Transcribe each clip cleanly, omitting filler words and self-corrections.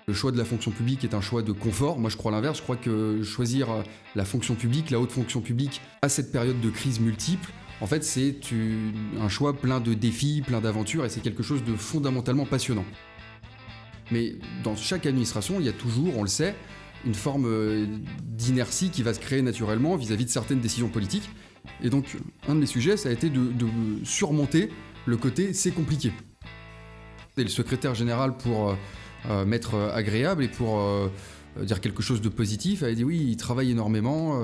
Le choix de la fonction publique est un choix de confort. Moi, je crois l'inverse. Je crois que choisir la fonction publique, la haute fonction publique, à cette période de crise multiple, en fait, c'est un choix plein de défis, plein d'aventures, et c'est quelque chose de fondamentalement passionnant. Mais dans chaque administration, il y a toujours, on le sait, une forme d'inertie qui va se créer naturellement vis-à-vis de certaines décisions politiques. Et donc, un de mes sujets, ça a été de surmonter le côté « c'est compliqué ». Et le secrétaire général, pour m'être agréable et pour dire quelque chose de positif, avait dit oui, il travaille énormément,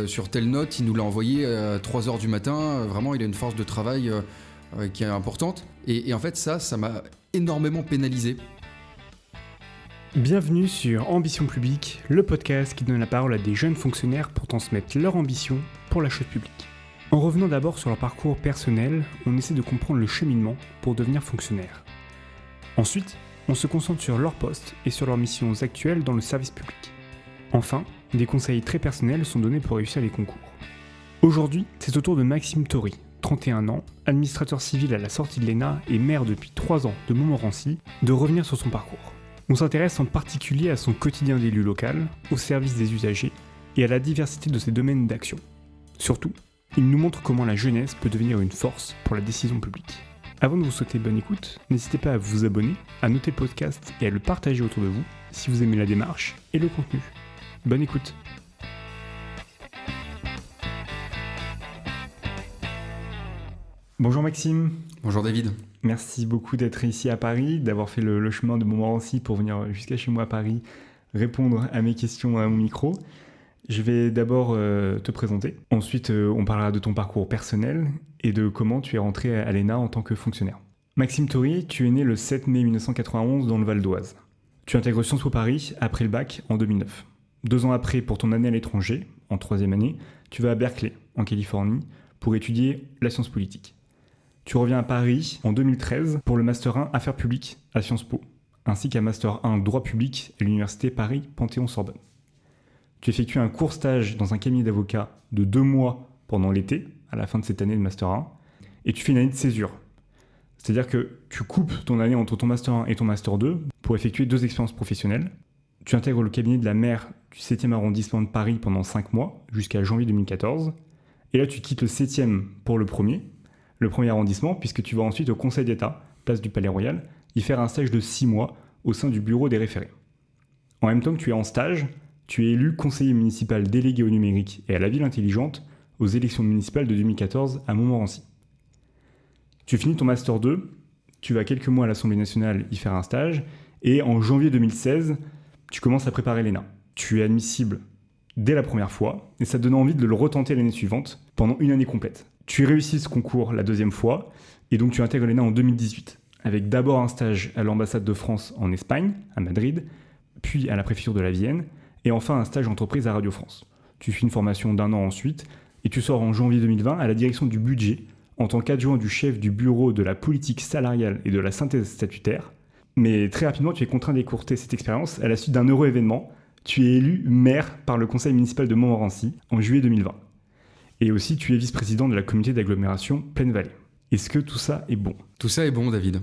sur telle note, il nous l'a envoyé à 3h du matin, vraiment il a une force de travail qui est importante. Et en fait ça m'a énormément pénalisé. Bienvenue sur Ambition Publique, le podcast qui donne la parole à des jeunes fonctionnaires pour transmettre leur ambition pour la chose publique. En revenant d'abord sur leur parcours personnel, on essaie de comprendre le cheminement pour devenir fonctionnaire. Ensuite, on se concentre sur leur poste et sur leurs missions actuelles dans le service public. Enfin, des conseils très personnels sont donnés pour réussir les concours. Aujourd'hui, c'est au tour de Maxime Tory, 31 ans, administrateur civil à la sortie de l'ENA et maire depuis 3 ans de Montmorency, de revenir sur son parcours. On s'intéresse en particulier à son quotidien d'élu local, au service des usagers et à la diversité de ses domaines d'action. Surtout, il nous montre comment la jeunesse peut devenir une force pour la décision publique. Avant de vous souhaiter bonne écoute, n'hésitez pas à vous abonner, à noter le podcast et à le partager autour de vous si vous aimez la démarche et le contenu. Bonne écoute. Bonjour Maxime. Bonjour David. Merci beaucoup d'être ici à Paris, d'avoir fait le chemin de Montmorency pour venir jusqu'à chez moi à Paris, répondre à mes questions à mon micro. Je vais d'abord te présenter. Ensuite, on parlera de ton parcours personnel et de comment tu es rentré à l'ENA en tant que fonctionnaire. Maxime Tory, tu es né le 7 mai 1991 dans le Val d'Oise. Tu intègres Sciences Po Paris après le bac en 2009. 2 ans après, pour ton année à l'étranger, en 3e année, tu vas à Berkeley, en Californie, pour étudier la science politique. Tu reviens à Paris en 2013 pour le Master 1 Affaires publiques à Sciences Po, ainsi qu'un Master 1 Droit public à l'Université Paris Panthéon-Sorbonne. Tu effectues un court stage dans un cabinet d'avocats de 2 mois pendant l'été, à la fin de cette année de Master 1, et tu fais une année de césure. C'est-à-dire que tu coupes ton année entre ton Master 1 et ton Master 2 pour effectuer 2 expériences professionnelles. Tu intègres le cabinet de la maire du 7e arrondissement de Paris pendant 5 mois, jusqu'à janvier 2014. Et là, tu quittes le 7e pour le premier arrondissement, puisque tu vas ensuite au Conseil d'État, place du Palais Royal, y faire un stage de 6 mois au sein du bureau des référés. En même temps que tu es en stage, tu es élu conseiller municipal délégué au numérique et à la ville intelligente aux élections municipales de 2014 à Montmorency. Tu finis ton Master 2, tu vas quelques mois à l'Assemblée nationale y faire un stage, et en janvier 2016, tu commences à préparer l'ENA. Tu es admissible dès la première fois, et ça te donne envie de le retenter l'année suivante, pendant une année complète. Tu réussis ce concours la 2e fois, et donc tu intègres l'ENA en 2018, avec d'abord un stage à l'ambassade de France en Espagne, à Madrid, puis à la préfecture de la Vienne, et enfin un stage entreprise à Radio France. Tu fais une formation d'1 an ensuite, et tu sors en janvier 2020 à la direction du budget, en tant qu'adjoint du chef du bureau de la politique salariale et de la synthèse statutaire. Mais très rapidement, tu es contraint d'écourter cette expérience à la suite d'un heureux événement. Tu es élu maire par le conseil municipal de Montmorency en juillet 2020. Et aussi, tu es vice-président de la communauté d'agglomération Plaine Vallée. Est-ce que tout ça est bon ? Tout ça est bon David.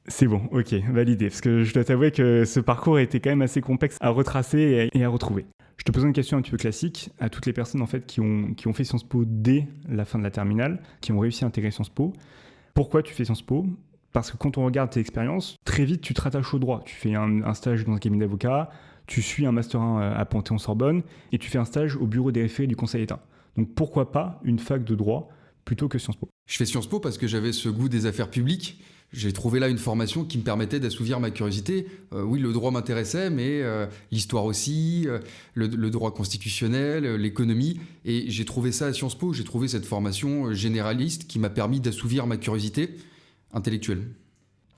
C'est bon, ok, validé. Parce que je dois t'avouer que ce parcours était quand même assez complexe à retracer et à retrouver. Je te pose une question un petit peu classique à toutes les personnes en fait, qui ont fait Sciences Po dès la fin de la terminale, qui ont réussi à intégrer Sciences Po. Pourquoi tu fais Sciences Po ? Parce que quand on regarde tes expériences, très vite tu te rattaches au droit. Tu fais un stage dans un cabinet d'avocat, tu suis un Master 1 à Panthéon-Sorbonne et tu fais un stage au bureau des référés du Conseil d'État. Donc pourquoi pas une fac de droit plutôt que Sciences Po ? Je fais Sciences Po parce que j'avais ce goût des affaires publiques. J'ai trouvé là une formation qui me permettait d'assouvir ma curiosité. Oui, le droit m'intéressait, mais l'histoire aussi, le droit constitutionnel, l'économie. Et j'ai trouvé ça à Sciences Po. J'ai trouvé cette formation généraliste qui m'a permis d'assouvir ma curiosité intellectuelle.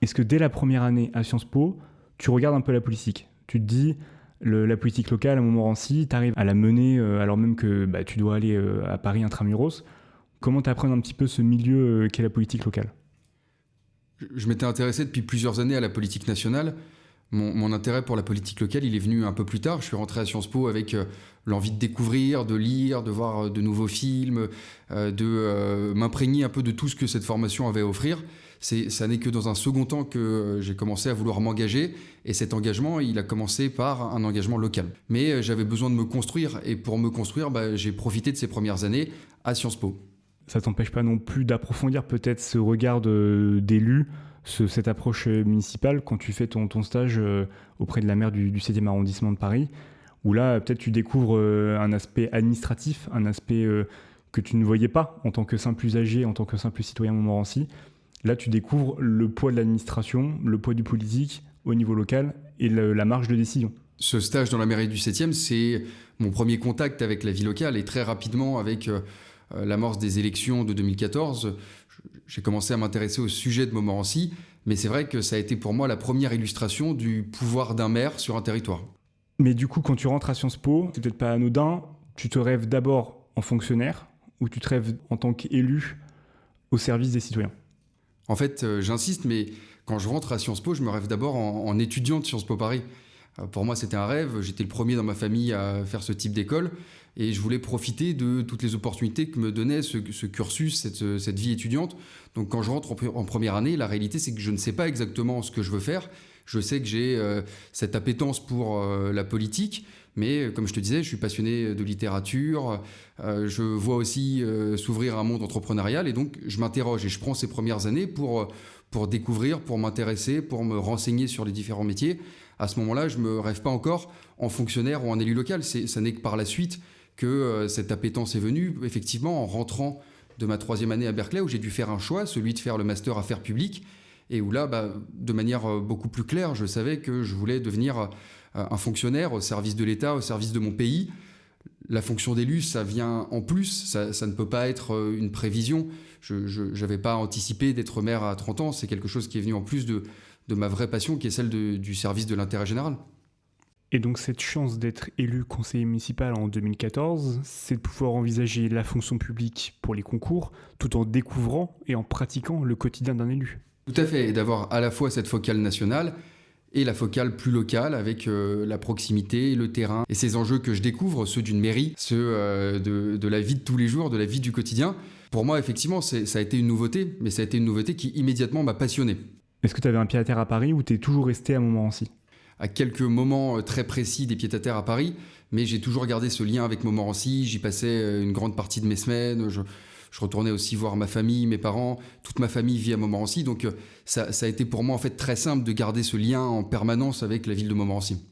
Est-ce que dès la première année à Sciences Po, tu regardes un peu la politique ? Tu te dis, la politique locale à Montmorency, tu arrives à la mener alors même que tu dois aller à Paris intramuros. Comment tu apprends un petit peu ce milieu qu'est la politique locale ? Je m'étais intéressé depuis plusieurs années à la politique nationale. Mon intérêt pour la politique locale, il est venu un peu plus tard. Je suis rentré à Sciences Po avec l'envie de découvrir, de lire, de voir de nouveaux films, de m'imprégner un peu de tout ce que cette formation avait à offrir. Ça n'est que dans un second temps que j'ai commencé à vouloir m'engager. Et cet engagement, il a commencé par un engagement local. Mais j'avais besoin de me construire. Et pour me construire, j'ai profité de ces premières années à Sciences Po. Ça t'empêche pas non plus d'approfondir peut-être ce regard d'élu, cette approche municipale quand tu fais ton stage auprès de la maire du 7e arrondissement de Paris, où là, peut-être tu découvres un aspect administratif, un aspect que tu ne voyais pas en tant que simple usager, en tant que simple citoyen montmorency. Là, tu découvres le poids de l'administration, le poids du politique au niveau local et la marge de décision. Ce stage dans la mairie du 7e, c'est mon premier contact avec la vie locale et très rapidement avec l'amorce des élections de 2014, j'ai commencé à m'intéresser au sujet de Montmorency, mais c'est vrai que ça a été pour moi la première illustration du pouvoir d'un maire sur un territoire. Mais du coup, quand tu rentres à Sciences Po, c'est peut-être pas anodin, tu te rêves d'abord en fonctionnaire ou tu te rêves en tant qu'élu au service des citoyens? En fait, j'insiste, mais quand je rentre à Sciences Po, je me rêve d'abord en étudiant de Sciences Po Paris. Pour moi, c'était un rêve. J'étais le premier dans ma famille à faire ce type d'école et je voulais profiter de toutes les opportunités que me donnait ce cursus, cette vie étudiante. Donc, quand je rentre en première année, la réalité, c'est que je ne sais pas exactement ce que je veux faire. Je sais que j'ai cette appétence pour la politique, mais comme je te disais, je suis passionné de littérature. Je vois aussi s'ouvrir un monde entrepreneurial et donc je m'interroge et je prends ces premières années pour découvrir, pour m'intéresser, pour me renseigner sur les différents métiers. À ce moment-là, je ne me rêve pas encore en fonctionnaire ou en élu local. Ça n'est que par la suite que cette appétence est venue, effectivement, en rentrant de ma 3e année à Berkeley, où j'ai dû faire un choix, celui de faire le master Affaires publiques, et où là, de manière beaucoup plus claire, je savais que je voulais devenir un fonctionnaire au service de l'État, au service de mon pays. La fonction d'élu, ça vient en plus, ça ne peut pas être une prévision. Je n'avais pas anticipé d'être maire à 30 ans, c'est quelque chose qui est venu en plus de ma vraie passion, qui est celle du service de l'intérêt général. Et donc cette chance d'être élu conseiller municipal en 2014, c'est de pouvoir envisager la fonction publique pour les concours, tout en découvrant et en pratiquant le quotidien d'un élu. Tout à fait, et d'avoir à la fois cette focale nationale et la focale plus locale avec la proximité, le terrain et ces enjeux que je découvre, ceux d'une mairie, ceux de la vie de tous les jours, de la vie du quotidien. Pour moi, effectivement, ça a été une nouveauté, mais ça a été une nouveauté qui immédiatement m'a passionné. Est-ce que tu avais un pied-à-terre à Paris ou tu es toujours resté à Montmorency? À quelques moments très précis des pieds-à-terre à Paris, mais j'ai toujours gardé ce lien avec Montmorency. J'y passais une grande partie de mes semaines. Je retournais aussi voir ma famille, mes parents. Toute ma famille vit à Montmorency. Donc ça a été pour moi en fait très simple de garder ce lien en permanence avec la ville de Montmorency.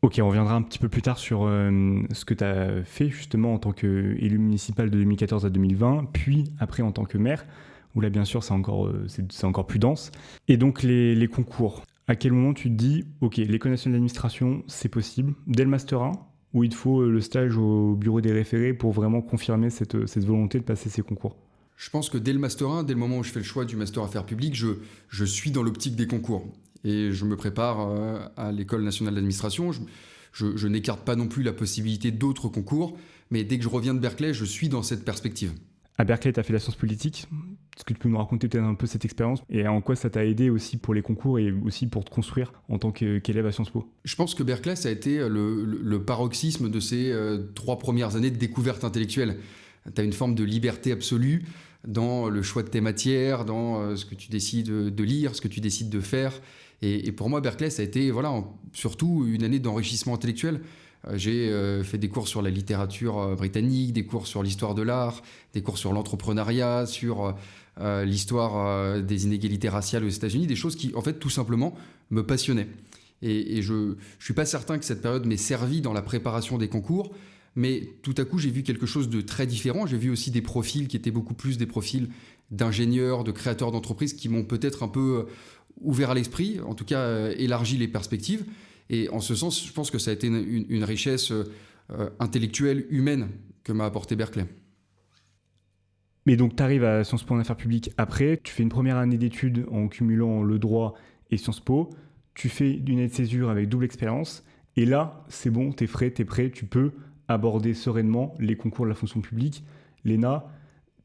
Ok, on reviendra un petit peu plus tard sur ce que tu as fait justement en tant qu'élu municipal de 2014 à 2020, puis après en tant que maire, où là bien sûr c'est encore plus dense. Et donc les concours. À quel moment tu te dis, ok, l'École nationale d'administration, c'est possible, dès le Master 1, ou il te faut le stage au bureau des référés pour vraiment confirmer cette volonté de passer ces concours? Je pense que dès le Master 1, dès le moment où je fais le choix du Master Affaires publiques, je suis dans l'optique des concours. Et je me prépare à l'École nationale d'administration. Je n'écarte pas non plus la possibilité d'autres concours, mais dès que je reviens de Berkeley, je suis dans cette perspective. À Berkeley, tu as fait la science politique. Est-ce que tu peux nous raconter peut-être un peu cette expérience et en quoi ça t'a aidé aussi pour les concours et aussi pour te construire en tant qu'élève à Sciences Po? Je pense que Berkeley, ça a été le paroxysme de ces 3 premières années de découverte intellectuelle. Tu as une forme de liberté absolue dans le choix de tes matières, dans ce que tu décides de lire, ce que tu décides de faire. Et pour moi, Berkeley, ça a été surtout une année d'enrichissement intellectuel. J'ai fait des cours sur la littérature britannique, des cours sur l'histoire de l'art, des cours sur l'entrepreneuriat, sur l'histoire des inégalités raciales aux États-Unis, des choses qui, en fait, tout simplement, me passionnaient. Et je ne suis pas certain que cette période m'ait servi dans la préparation des concours, mais tout à coup, j'ai vu quelque chose de très différent. J'ai vu aussi des profils qui étaient beaucoup plus des profils d'ingénieurs, de créateurs d'entreprises qui m'ont peut-être un peu ouvert à l'esprit, en tout cas élargi les perspectives. Et en ce sens, je pense que ça a été une richesse intellectuelle, humaine que m'a apporté Berkeley. Mais donc, tu arrives à Sciences Po en affaires publiques après, tu fais une première année d'études en cumulant le droit et Sciences Po, tu fais une année de césure avec double expérience, et là, c'est bon, t'es frais, t'es prêt, tu peux aborder sereinement les concours de la fonction publique. L'ENA,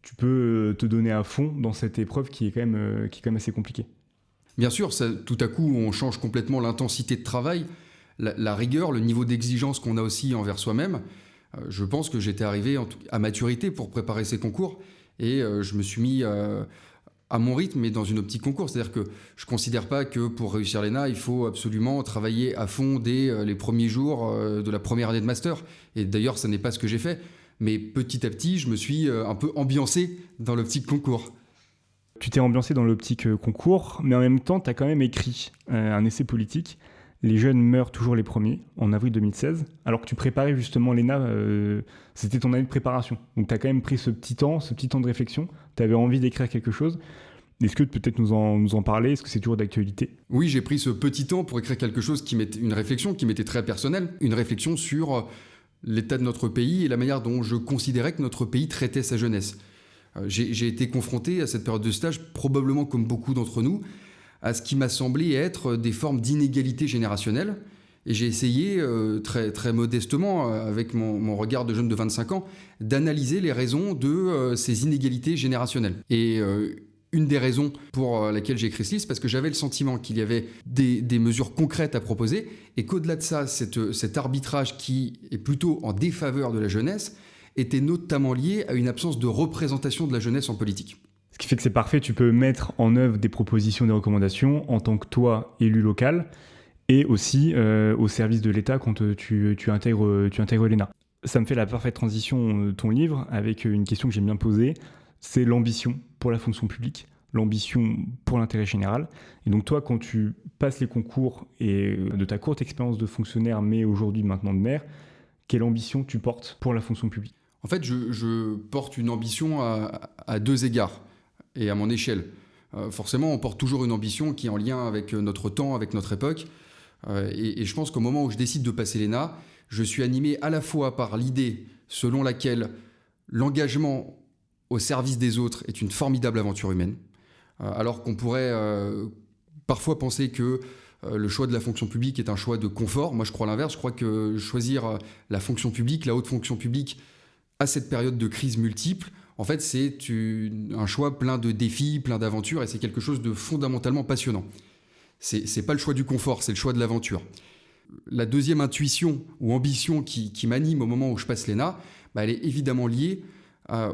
tu peux te donner à fond dans cette épreuve qui est quand même assez compliquée. Bien sûr, tout à coup, on change complètement l'intensité de travail, la rigueur, le niveau d'exigence qu'on a aussi envers soi-même. Je pense que j'étais arrivé à maturité pour préparer ces concours et je me suis mis à mon rythme, mais dans une optique concours. C'est-à-dire que je ne considère pas que pour réussir l'ENA, il faut absolument travailler à fond dès les premiers jours de la première année de master. Et d'ailleurs, ça n'est pas ce que j'ai fait. Mais petit à petit, je me suis un peu ambiancé dans l'optique concours. Tu t'es ambiancé dans l'optique concours, mais en même temps, tu as quand même écrit un essai politique. Les jeunes meurent toujours les premiers, en avril 2016, alors que tu préparais justement l'ENA, c'était ton année de préparation. Donc tu as quand même pris ce petit temps de réflexion, tu avais envie d'écrire quelque chose. Est-ce que peut-être nous en parler? Est-ce que c'est toujours d'actualité? Oui, j'ai pris ce petit temps pour écrire quelque chose une réflexion qui m'était très personnelle, une réflexion sur l'état de notre pays et la manière dont je considérais que notre pays traitait sa jeunesse. J'ai été confronté à cette période de stage, probablement comme beaucoup d'entre nous, à ce qui m'a semblé être des formes d'inégalité générationnelle. Et j'ai essayé, très, très modestement, avec mon regard de jeune de 25 ans, d'analyser les raisons de ces inégalités générationnelles. Et une des raisons pour laquelle j'ai écrit ce livre, c'est parce que j'avais le sentiment qu'il y avait des mesures concrètes à proposer, et qu'au-delà de ça, cet arbitrage qui est plutôt en défaveur de la jeunesse était notamment lié à une absence de représentation de la jeunesse en politique. Ce qui fait que c'est parfait, tu peux mettre en œuvre des propositions, des recommandations en tant que toi, élu local, et aussi au service de l'État quand tu intègres l'ENA. Ça me fait la parfaite transition, ton livre, avec une question que j'aime bien poser, c'est l'ambition pour la fonction publique, l'ambition pour l'intérêt général. Et donc toi, quand tu passes les concours et de ta courte expérience de fonctionnaire, mais aujourd'hui maintenant de maire, quelle ambition tu portes pour la fonction publique? En fait, je porte une ambition à deux égards et à mon échelle. Forcément, on porte toujours une ambition qui est en lien avec notre temps, avec notre époque. Et je pense qu'au moment où je décide de passer l'ENA, je suis animé à la fois par l'idée selon laquelle l'engagement au service des autres est une formidable aventure humaine, alors qu'on pourrait parfois penser que le choix de la fonction publique est un choix de confort. Moi, je crois l'inverse. Je crois que choisir la fonction publique, la haute fonction publique, à cette période de crise multiple, en fait, c'est un choix plein de défis, plein d'aventures, et c'est quelque chose de fondamentalement passionnant. C'est pas le choix du confort, c'est le choix de l'aventure. La deuxième intuition ou ambition qui m'anime au moment où je passe l'ENA, elle est évidemment liée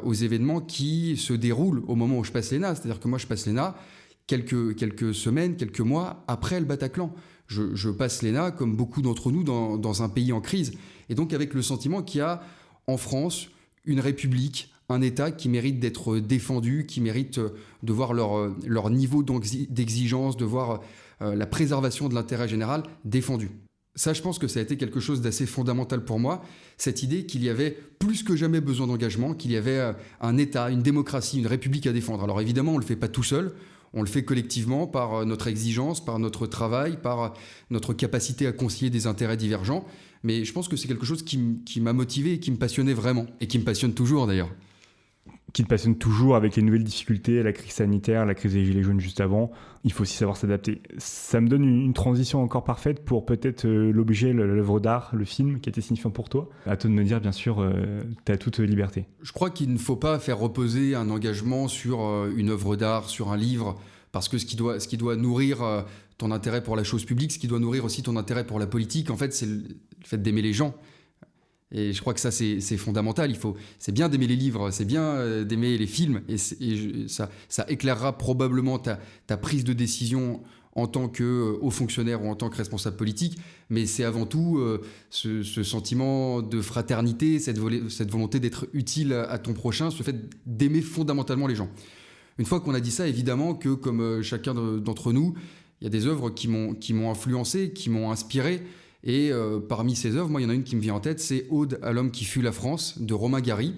aux événements qui se déroulent au moment où je passe l'ENA. C'est-à-dire que moi, je passe l'ENA quelques semaines, quelques mois après le Bataclan. Je passe l'ENA, comme beaucoup d'entre nous, dans un pays en crise. Et donc avec le sentiment qu'il y a en France une république, un État qui mérite d'être défendu, qui mérite de voir leur niveau d'exigence, de voir la préservation de l'intérêt général défendu. Ça, je pense que ça a été quelque chose d'assez fondamental pour moi, cette idée qu'il y avait plus que jamais besoin d'engagement, qu'il y avait un État, une démocratie, une république à défendre. Alors évidemment, on ne le fait pas tout seul, on le fait collectivement par notre exigence, par notre travail, par notre capacité à concilier des intérêts divergents. Mais je pense que c'est quelque chose qui m'a motivé et qui me passionnait vraiment, et qui me passionne toujours d'ailleurs. Qui te passionne toujours avec les nouvelles difficultés, la crise sanitaire, la crise des Gilets jaunes juste avant. Il faut aussi savoir s'adapter. Ça me donne une transition encore parfaite pour peut-être l'objet, l'œuvre d'art, le film qui a été signifiant pour toi. À toi de me dire, bien sûr, tu as toute liberté. Je crois qu'il ne faut pas faire reposer un engagement sur une œuvre d'art, sur un livre, parce que ce qui doit nourrir ton intérêt pour la chose publique, ce qui doit nourrir aussi ton intérêt pour la politique, en fait, c'est le fait d'aimer les gens. Et je crois que ça, c'est fondamental. C'est bien d'aimer les livres, c'est bien d'aimer les films, et ça éclairera probablement ta prise de décision en tant que haut fonctionnaire ou en tant que responsable politique. Mais c'est avant tout ce sentiment de fraternité, cette volonté d'être utile à ton prochain, ce fait d'aimer fondamentalement les gens. Une fois qu'on a dit ça, évidemment que, comme chacun d'entre nous, il y a des œuvres qui m'ont influencé, qui m'ont inspiré. Et parmi ces œuvres, moi, il y en a une qui me vient en tête, c'est Ode à l'homme qui fut la France, de Romain Gary,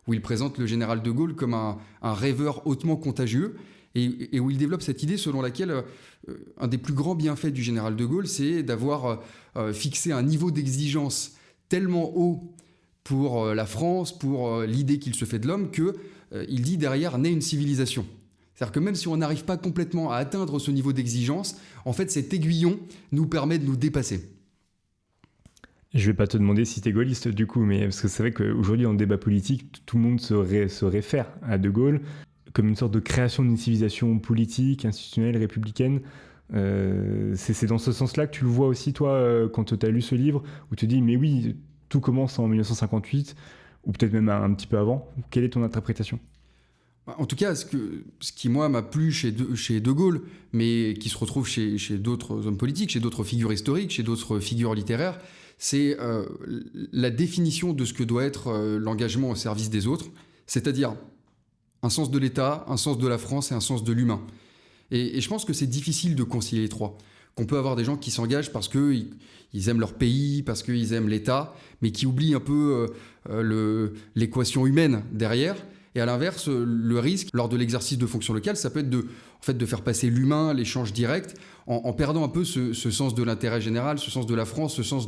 où il présente le général de Gaulle comme un rêveur hautement contagieux, et où il développe cette idée selon laquelle un des plus grands bienfaits du général de Gaulle, c'est d'avoir fixé un niveau d'exigence tellement haut pour la France, pour l'idée qu'il se fait de l'homme, qu'il dit derrière naît une civilisation. C'est-à-dire que même si on n'arrive pas complètement à atteindre ce niveau d'exigence, en fait, cet aiguillon nous permet de nous dépasser. Je vais pas te demander si t'es gaulliste du coup, mais parce que c'est vrai qu'aujourd'hui en débat politique, tout le monde se réfère à De Gaulle comme une sorte de création d'une civilisation politique, institutionnelle, républicaine. C'est dans ce sens-là que tu le vois aussi toi quand tu as lu ce livre, où tu te dis mais oui, tout commence en 1958, ou peut-être même un petit peu avant. Quelle est ton interprétation ? En tout cas, ce qui, moi, m'a plu chez De Gaulle, mais qui se retrouve chez d'autres hommes politiques, chez d'autres figures historiques, chez d'autres figures littéraires, c'est la définition de ce que doit être l'engagement au service des autres, c'est-à-dire un sens de l'État, un sens de la France et un sens de l'humain. Et je pense que c'est difficile de concilier les trois. Qu'on peut avoir des gens qui s'engagent parce qu'ils aiment leur pays, parce qu'ils aiment l'État, mais qui oublient un peu l'équation humaine derrière. Et à l'inverse, le risque, lors de l'exercice de fonction locale, ça peut être de faire passer l'humain, l'échange direct, en perdant un peu ce sens de l'intérêt général, ce sens de la France, ce sens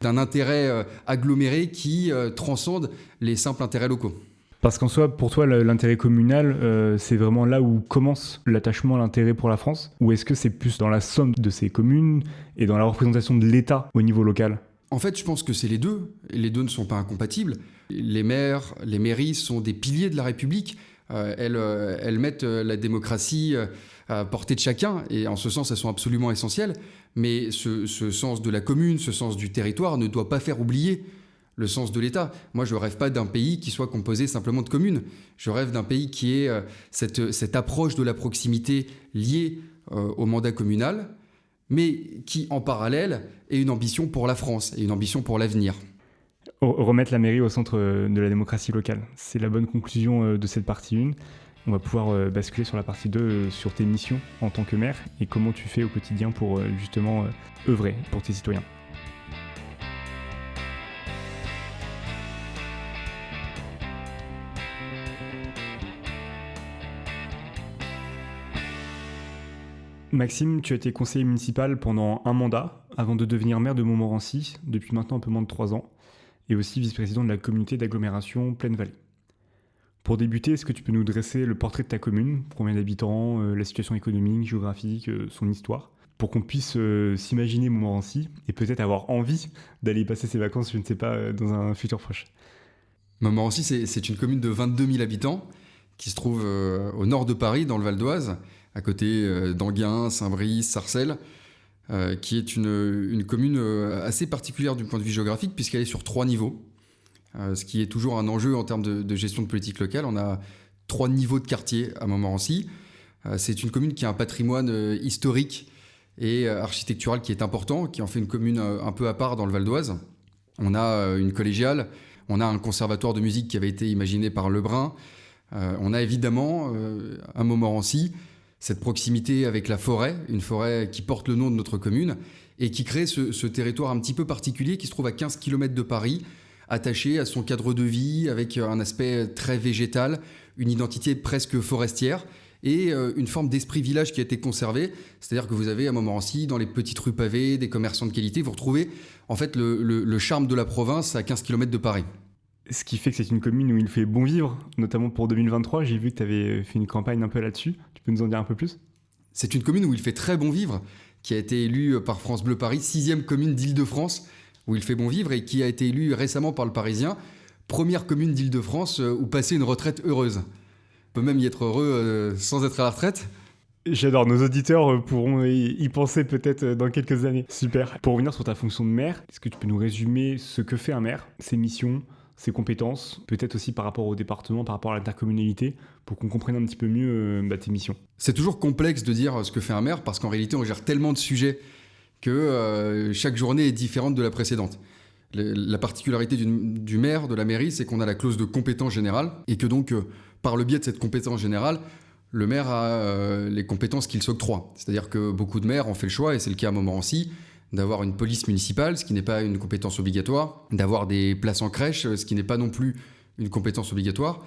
d'un intérêt aggloméré qui transcende les simples intérêts locaux. Parce qu'en soi, pour toi, l'intérêt communal, c'est vraiment là où commence l'attachement à l'intérêt pour la France? Ou est-ce que c'est plus dans la somme de ces communes et dans la représentation de l'État au niveau local? En fait, je pense que c'est les deux. Les deux ne sont pas incompatibles. Les maires, les mairies sont des piliers de la République. Elles mettent la démocratie à portée de chacun. Et en ce sens, elles sont absolument essentielles. Mais ce sens de la commune, ce sens du territoire ne doit pas faire oublier le sens de l'État. Moi, je ne rêve pas d'un pays qui soit composé simplement de communes. Je rêve d'un pays qui ait cette approche de la proximité liée au mandat communal, mais qui, en parallèle, ait une ambition pour la France et une ambition pour l'avenir. Remettre la mairie au centre de la démocratie locale. C'est la bonne conclusion de cette partie 1. On va pouvoir basculer sur la partie 2, sur tes missions en tant que maire et comment tu fais au quotidien pour justement œuvrer pour tes citoyens. Maxime, tu as été conseiller municipal pendant un mandat avant de devenir maire de Montmorency depuis maintenant un peu moins de 3 ans et aussi vice-président de la communauté d'agglomération Plaine-Vallée. Pour débuter, est-ce que tu peux nous dresser le portrait de ta commune, combien d'habitants, la situation économique, géographique, son histoire, pour qu'on puisse s'imaginer Montmorency et peut-être avoir envie d'aller y passer ses vacances, je ne sais pas, dans un futur proche. Montmorency, c'est une commune de 22 000 habitants qui se trouve au nord de Paris, dans le Val d'Oise, à côté d'Enghien, Saint-Brice, Sarcelles, qui est une commune assez particulière du point de vue géographique, puisqu'elle est sur 3 niveaux, ce qui est toujours un enjeu en termes de gestion de politique locale. On a 3 niveaux de quartier à Montmorency. C'est une commune qui a un patrimoine historique et architectural qui est important, qui en fait une commune un peu à part dans le Val d'Oise. On a une collégiale, on a un conservatoire de musique qui avait été imaginé par Lebrun. On a évidemment, à Montmorency, cette proximité avec la forêt, une forêt qui porte le nom de notre commune et qui crée ce territoire un petit peu particulier qui se trouve à 15 km de Paris, attaché à son cadre de vie avec un aspect très végétal, une identité presque forestière et une forme d'esprit village qui a été conservée. C'est-à-dire que vous avez à Montmorency, dans les petites rues pavées, des commerçants de qualité, vous retrouvez en fait le charme de la province à 15 km de Paris. Ce qui fait que c'est une commune où il fait bon vivre, notamment pour 2023. J'ai vu que tu avais fait une campagne un peu là-dessus. Tu peux nous en dire un peu plus ? C'est une commune où il fait très bon vivre, qui a été élue par France Bleu Paris, 6e commune d'Île-de-France, où il fait bon vivre, et qui a été élue récemment par le Parisien, première commune d'Île-de-France où passer une retraite heureuse. On peut même y être heureux sans être à la retraite. J'adore, nos auditeurs pourront y penser peut-être dans quelques années. Super. Pour revenir sur ta fonction de maire, est-ce que tu peux nous résumer ce que fait un maire, ses missions, ses compétences, peut-être aussi par rapport au département, par rapport à l'intercommunalité, pour qu'on comprenne un petit peu mieux tes missions? C'est toujours complexe de dire ce que fait un maire, parce qu'en réalité, on gère tellement de sujets que chaque journée est différente de la précédente. La particularité du maire, de la mairie, c'est qu'on a la clause de compétence générale, et que donc, par le biais de cette compétence générale, le maire a les compétences qu'il s'octroie. C'est-à-dire que beaucoup de maires ont fait le choix, et c'est le cas à Montmorency, d'avoir une police municipale, ce qui n'est pas une compétence obligatoire, d'avoir des places en crèche, ce qui n'est pas non plus une compétence obligatoire.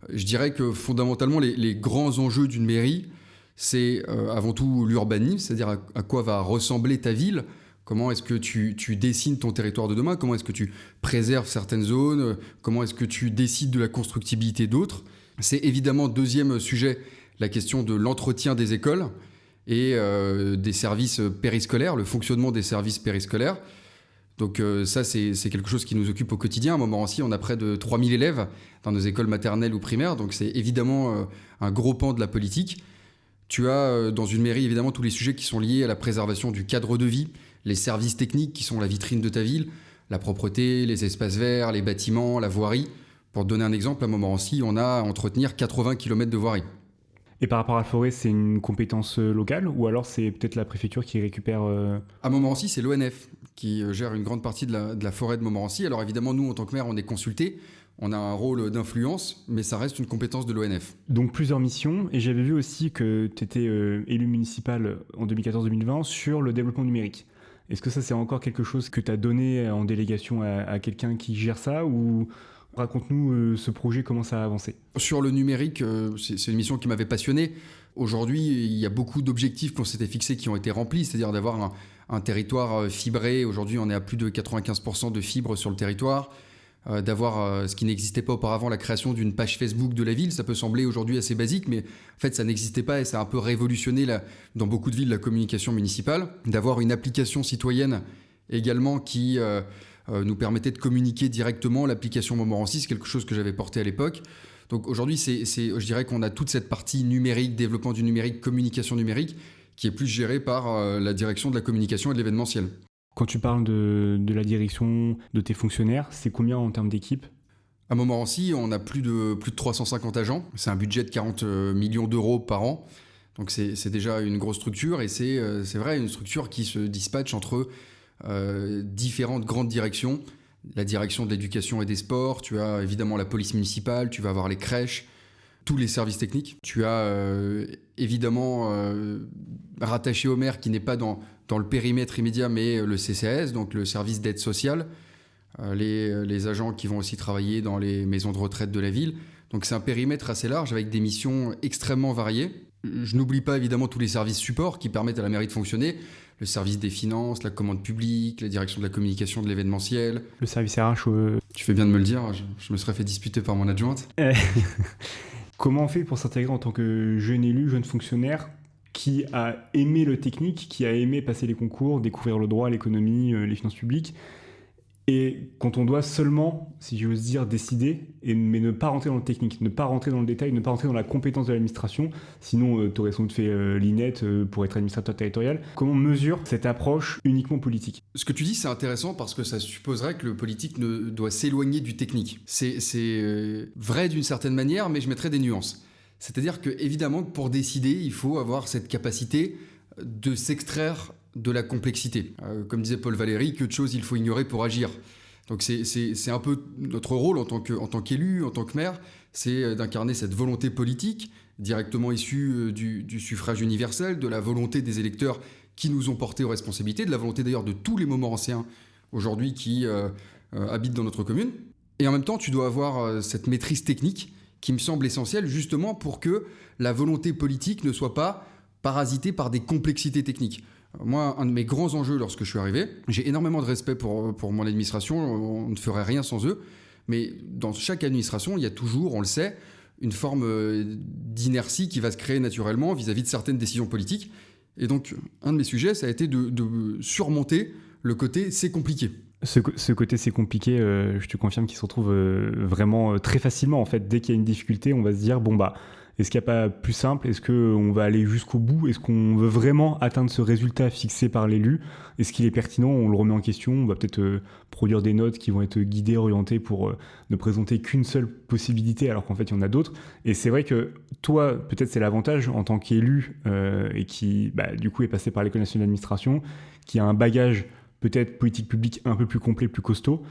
Je dirais que fondamentalement, les grands enjeux d'une mairie, c'est avant tout l'urbanisme, c'est-à-dire à quoi va ressembler ta ville, comment est-ce que tu dessines ton territoire de demain, comment est-ce que tu préserves certaines zones, comment est-ce que tu décides de la constructibilité d'autres. C'est évidemment, deuxième sujet, la question de l'entretien des écoles et des services périscolaires, le fonctionnement des services périscolaires. Donc ça, c'est quelque chose qui nous occupe au quotidien. À Montmorency, on a près de 3000 élèves dans nos écoles maternelles ou primaires, donc c'est évidemment un gros pan de la politique. Tu as dans une mairie, évidemment, tous les sujets qui sont liés à la préservation du cadre de vie, les services techniques qui sont la vitrine de ta ville, la propreté, les espaces verts, les bâtiments, la voirie, Pour te donner un exemple, à Montmorency, on a à entretenir 80 km de voirie. Et par rapport à la forêt, c'est une compétence locale ou alors c'est peut-être la préfecture qui récupère À Montmorency, c'est l'ONF qui gère une grande partie de la forêt de Montmorency. Alors évidemment, nous, en tant que maire, on est consultés, on a un rôle d'influence, mais ça reste une compétence de l'ONF. Donc plusieurs missions, et j'avais vu aussi que tu étais élu municipal en 2014-2020 sur le développement numérique. Est-ce que ça, c'est encore quelque chose que tu as donné en délégation à quelqu'un qui gère ça ou raconte-nous ce projet, comment ça a avancé? Sur le numérique, c'est une mission qui m'avait passionné. Aujourd'hui, il y a beaucoup d'objectifs qu'on s'était fixés qui ont été remplis, c'est-à-dire d'avoir un territoire fibré. Aujourd'hui, on est à plus de 95% de fibres sur le territoire. D'avoir ce qui n'existait pas auparavant, la création d'une page Facebook de la ville. Ça peut sembler aujourd'hui assez basique, mais en fait, ça n'existait pas et ça a un peu révolutionné dans beaucoup de villes la communication municipale. D'avoir une application citoyenne également qui nous permettait de communiquer directement. L'application Montmorency, c'est quelque chose que j'avais porté à l'époque. Donc aujourd'hui, je dirais qu'on a toute cette partie numérique, développement du numérique, communication numérique, qui est plus gérée par la direction de la communication et de l'événementiel. Quand tu parles de la direction de tes fonctionnaires, c'est combien en termes d'équipe? À Montmorency, on a plus de 350 agents. C'est un budget de 40 millions d'euros par an. Donc c'est déjà une grosse structure et c'est vrai, une structure qui se dispatche entre différentes grandes directions. La direction de l'éducation et des sports, tu as évidemment la police municipale, tu vas avoir les crèches, tous les services techniques. Tu as évidemment rattaché au maire qui n'est pas dans le périmètre immédiat, mais le CCAS, donc le service d'aide sociale, les agents qui vont aussi travailler dans les maisons de retraite de la ville. Donc c'est un périmètre assez large avec des missions extrêmement variées. Je n'oublie pas évidemment tous les services supports qui permettent à la mairie de fonctionner. Le service des finances, la commande publique, la direction de la communication, de l'événementiel. Le service RH. Tu fais bien de me le dire, je me serais fait disputer par mon adjointe. Comment on fait pour s'intégrer en tant que jeune élu, jeune fonctionnaire qui a aimé le technique, qui a aimé passer les concours, découvrir le droit, l'économie, les finances publiques, et quand on doit seulement, si j'ose dire, décider, mais ne pas rentrer dans le technique, ne pas rentrer dans le détail, ne pas rentrer dans la compétence de l'administration, sinon tu aurais sans doute fait l'INET pour être administrateur territorial. Comment on mesure cette approche uniquement politique? Ce que tu dis, c'est intéressant parce que ça supposerait que le politique doit s'éloigner du technique. C'est vrai d'une certaine manière, mais je mettrais des nuances. C'est-à-dire que évidemment, pour décider, il faut avoir cette capacité de s'extraire de la complexité. Comme disait Paul Valéry, que de choses il faut ignorer pour agir. Donc c'est un peu notre rôle en tant qu'élu, en tant que maire, c'est d'incarner cette volonté politique directement issue du suffrage universel, de la volonté des électeurs qui nous ont portés aux responsabilités, de la volonté d'ailleurs de tous les Montmorenciens aujourd'hui qui habitent dans notre commune. Et en même temps, tu dois avoir cette maîtrise technique qui me semble essentielle justement pour que la volonté politique ne soit pas parasitée par des complexités techniques. Moi, un de mes grands enjeux lorsque je suis arrivé, j'ai énormément de respect pour mon administration, on ne ferait rien sans eux, mais dans chaque administration, il y a toujours, on le sait, une forme d'inertie qui va se créer naturellement vis-à-vis de certaines décisions politiques. Et donc, un de mes sujets, ça a été de surmonter le côté « c'est compliqué ». Ce côté c'est compliqué, je te confirme qu'il se retrouve vraiment très facilement. En fait, dès qu'il y a une difficulté, on va se dire bon bah, est-ce qu'il n'y a pas plus simple? Est-ce qu'on va aller jusqu'au bout? Est-ce qu'on veut vraiment atteindre ce résultat fixé par l'élu? Est-ce qu'il est pertinent? On le remet en question. On va peut-être produire des notes qui vont être guidées, orientées pour ne présenter qu'une seule possibilité, alors qu'en fait il y en a d'autres. Et c'est vrai que toi, peut-être c'est l'avantage en tant qu'élu et qui du coup est passé par l'École nationale d'administration, qui a un bagage peut-être politique publique un peu plus complet, plus costaud,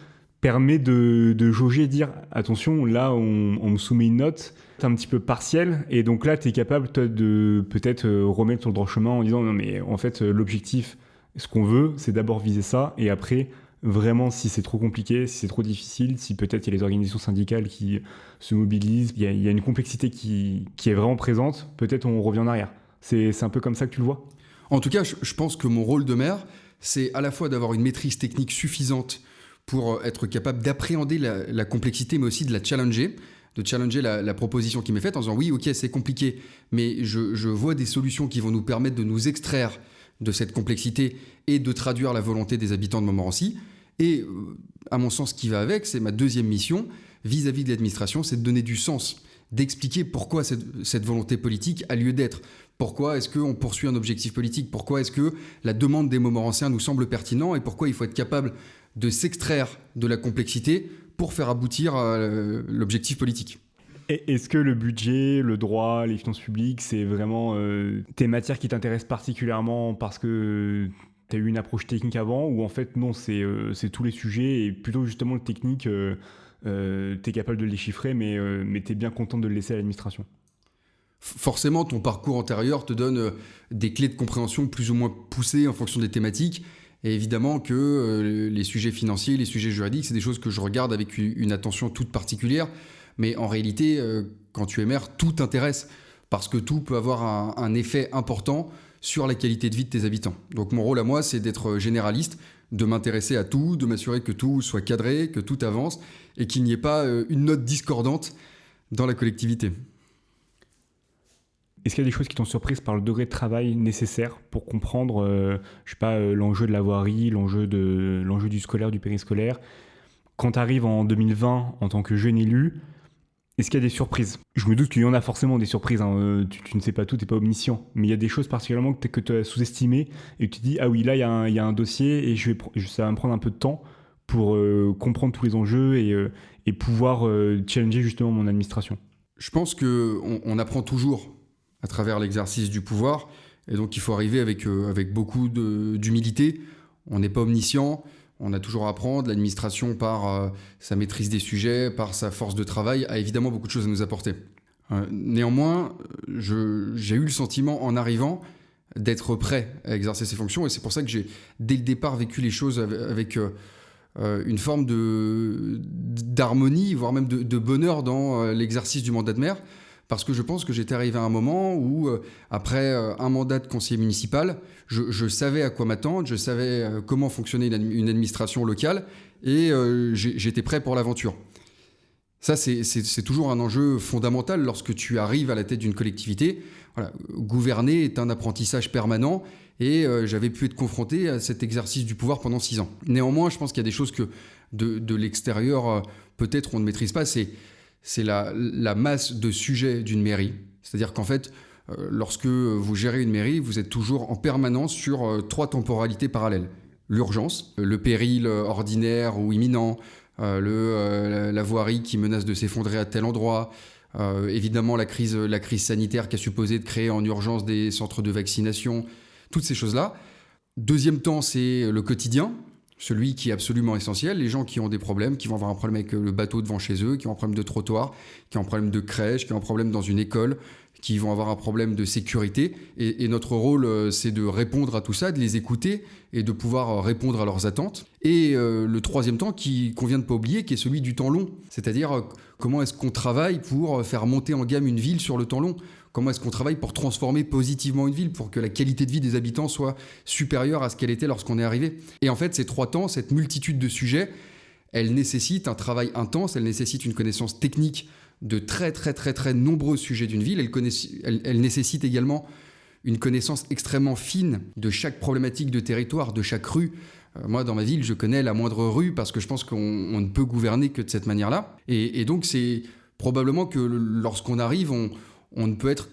permet de jauger et dire attention, là on me soumet une note un petit peu partielle et donc là tu es capable toi, de peut-être remettre sur le droit chemin en disant non mais en fait l'objectif, ce qu'on veut c'est d'abord viser ça et après vraiment si c'est trop compliqué, si c'est trop difficile, si peut-être il y a les organisations syndicales qui se mobilisent, il y a une complexité qui est vraiment présente, peut-être on revient en arrière. C'est un peu comme ça que tu le vois? En tout cas, je pense que mon rôle de maire, c'est à la fois d'avoir une maîtrise technique suffisante pour être capable d'appréhender la complexité, mais aussi de la challenger, de challenger la proposition qui m'est faite en disant oui, ok, c'est compliqué, mais je vois des solutions qui vont nous permettre de nous extraire de cette complexité et de traduire la volonté des habitants de Montmorency. Et à mon sens, ce qui va avec, c'est ma deuxième mission vis-à-vis de l'administration, c'est de donner du sens, d'expliquer pourquoi cette volonté politique a lieu d'être. Pourquoi est-ce qu'on poursuit un objectif politique? Pourquoi est-ce que la demande des Montmorenciens nous semble pertinente? Et pourquoi il faut être capable de s'extraire de la complexité pour faire aboutir l'objectif politique. Est-ce que le budget, le droit, les finances publiques, c'est vraiment tes matières qui t'intéressent particulièrement parce que tu as eu une approche technique avant, ou en fait non, c'est tous les sujets et plutôt justement le technique, tu es capable de les chiffrer, mais tu es bien content de le laisser à l'administration? Forcément, ton parcours antérieur te donne des clés de compréhension plus ou moins poussées en fonction des thématiques. Et évidemment que les sujets financiers, les sujets juridiques, c'est des choses que je regarde avec une attention toute particulière. Mais en réalité, quand tu es maire, tout t'intéresse parce que tout peut avoir un effet important sur la qualité de vie de tes habitants. Donc mon rôle à moi, c'est d'être généraliste, de m'intéresser à tout, de m'assurer que tout soit cadré, que tout avance et qu'il n'y ait pas une note discordante dans la collectivité. Est-ce qu'il y a des choses qui t'ont surprise par le degré de travail nécessaire pour comprendre, l'enjeu de la voirie, l'enjeu du scolaire, du périscolaire? Quand tu arrives en 2020 en tant que jeune élu, est-ce qu'il y a des surprises? Je me doute qu'il y en a forcément des surprises, hein. Tu ne sais pas tout, tu n'es pas omniscient. Mais il y a des choses particulièrement que tu as sous-estimées et tu te dis, ah oui, là, il y a un dossier et ça va me prendre un peu de temps pour comprendre tous les enjeux et pouvoir challenger justement mon administration. Je pense qu'on apprend toujours à travers l'exercice du pouvoir. Et donc, il faut arriver avec beaucoup d'humilité. On n'est pas omniscient. On a toujours à apprendre. L'administration, par sa maîtrise des sujets, par sa force de travail, a évidemment beaucoup de choses à nous apporter. Néanmoins, j'ai eu le sentiment, en arrivant, d'être prêt à exercer ces fonctions. Et c'est pour ça que j'ai, dès le départ, vécu les choses avec une forme d'harmonie, voire même de bonheur dans l'exercice du mandat de maire. Parce que je pense que j'étais arrivé à un moment où, après un mandat de conseiller municipal, je savais à quoi m'attendre, je savais comment fonctionnait une administration locale et j'étais prêt pour l'aventure. Ça, c'est toujours un enjeu fondamental lorsque tu arrives à la tête d'une collectivité. Voilà, gouverner est un apprentissage permanent et j'avais pu être confronté à cet exercice du pouvoir pendant 6 ans. Néanmoins, je pense qu'il y a des choses que de l'extérieur, peut-être on ne maîtrise pas, c'est la masse de sujets d'une mairie. C'est-à-dire qu'en fait, lorsque vous gérez une mairie, vous êtes toujours en permanence sur 3 temporalités parallèles. L'urgence, le péril ordinaire ou imminent, la voirie qui menace de s'effondrer à tel endroit, évidemment la crise sanitaire qui a supposé de créer en urgence des centres de vaccination, toutes ces choses-là. Deuxième temps, c'est le quotidien, celui qui est absolument essentiel, les gens qui ont des problèmes, qui vont avoir un problème avec le bateau devant chez eux, qui ont un problème de trottoir, qui ont un problème de crèche, qui ont un problème dans une école, qui vont avoir un problème de sécurité. Et notre rôle, c'est de répondre à tout ça, de les écouter et de pouvoir répondre à leurs attentes. Et le troisième temps qu'on vient de pas oublier, qui est celui du temps long. C'est-à-dire comment est-ce qu'on travaille pour faire monter en gamme une ville sur le temps long ? Comment est-ce qu'on travaille pour transformer positivement une ville, pour que la qualité de vie des habitants soit supérieure à ce qu'elle était lorsqu'on est arrivé. Et en fait, ces 3 temps, cette multitude de sujets, elle nécessite un travail intense, elle nécessite une connaissance technique de très très très très nombreux sujets d'une ville. Elle nécessite également une connaissance extrêmement fine de chaque problématique de territoire, de chaque rue. Moi, dans ma ville, je connais la moindre rue parce que je pense qu'on ne peut gouverner que de cette manière-là. Et donc, c'est probablement que lorsqu'on arrive, on ne peut être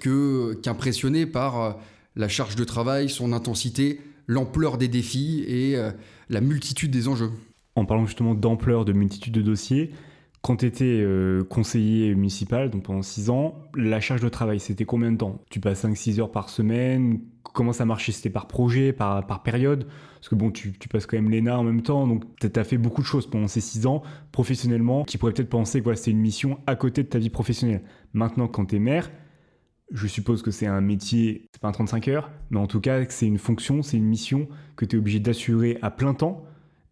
qu'impressionné par la charge de travail, son intensité, l'ampleur des défis et la multitude des enjeux. En parlant justement d'ampleur, de multitude de dossiers, quand tu étais conseiller municipal, donc pendant 6 ans, la charge de travail, c'était combien de temps? Tu passes 5-6 heures par semaine? Comment ça marchait? C'était par projet, par période? Parce que bon, tu passes quand même l'ENA en même temps, donc tu as fait beaucoup de choses pendant ces 6 ans, professionnellement. Tu pourrais peut-être penser que voilà, c'est une mission à côté de ta vie professionnelle. Maintenant, quand tu es maire, je suppose que c'est un métier, c'est pas un 35 heures, mais en tout cas, c'est une fonction, c'est une mission que tu es obligé d'assurer à plein temps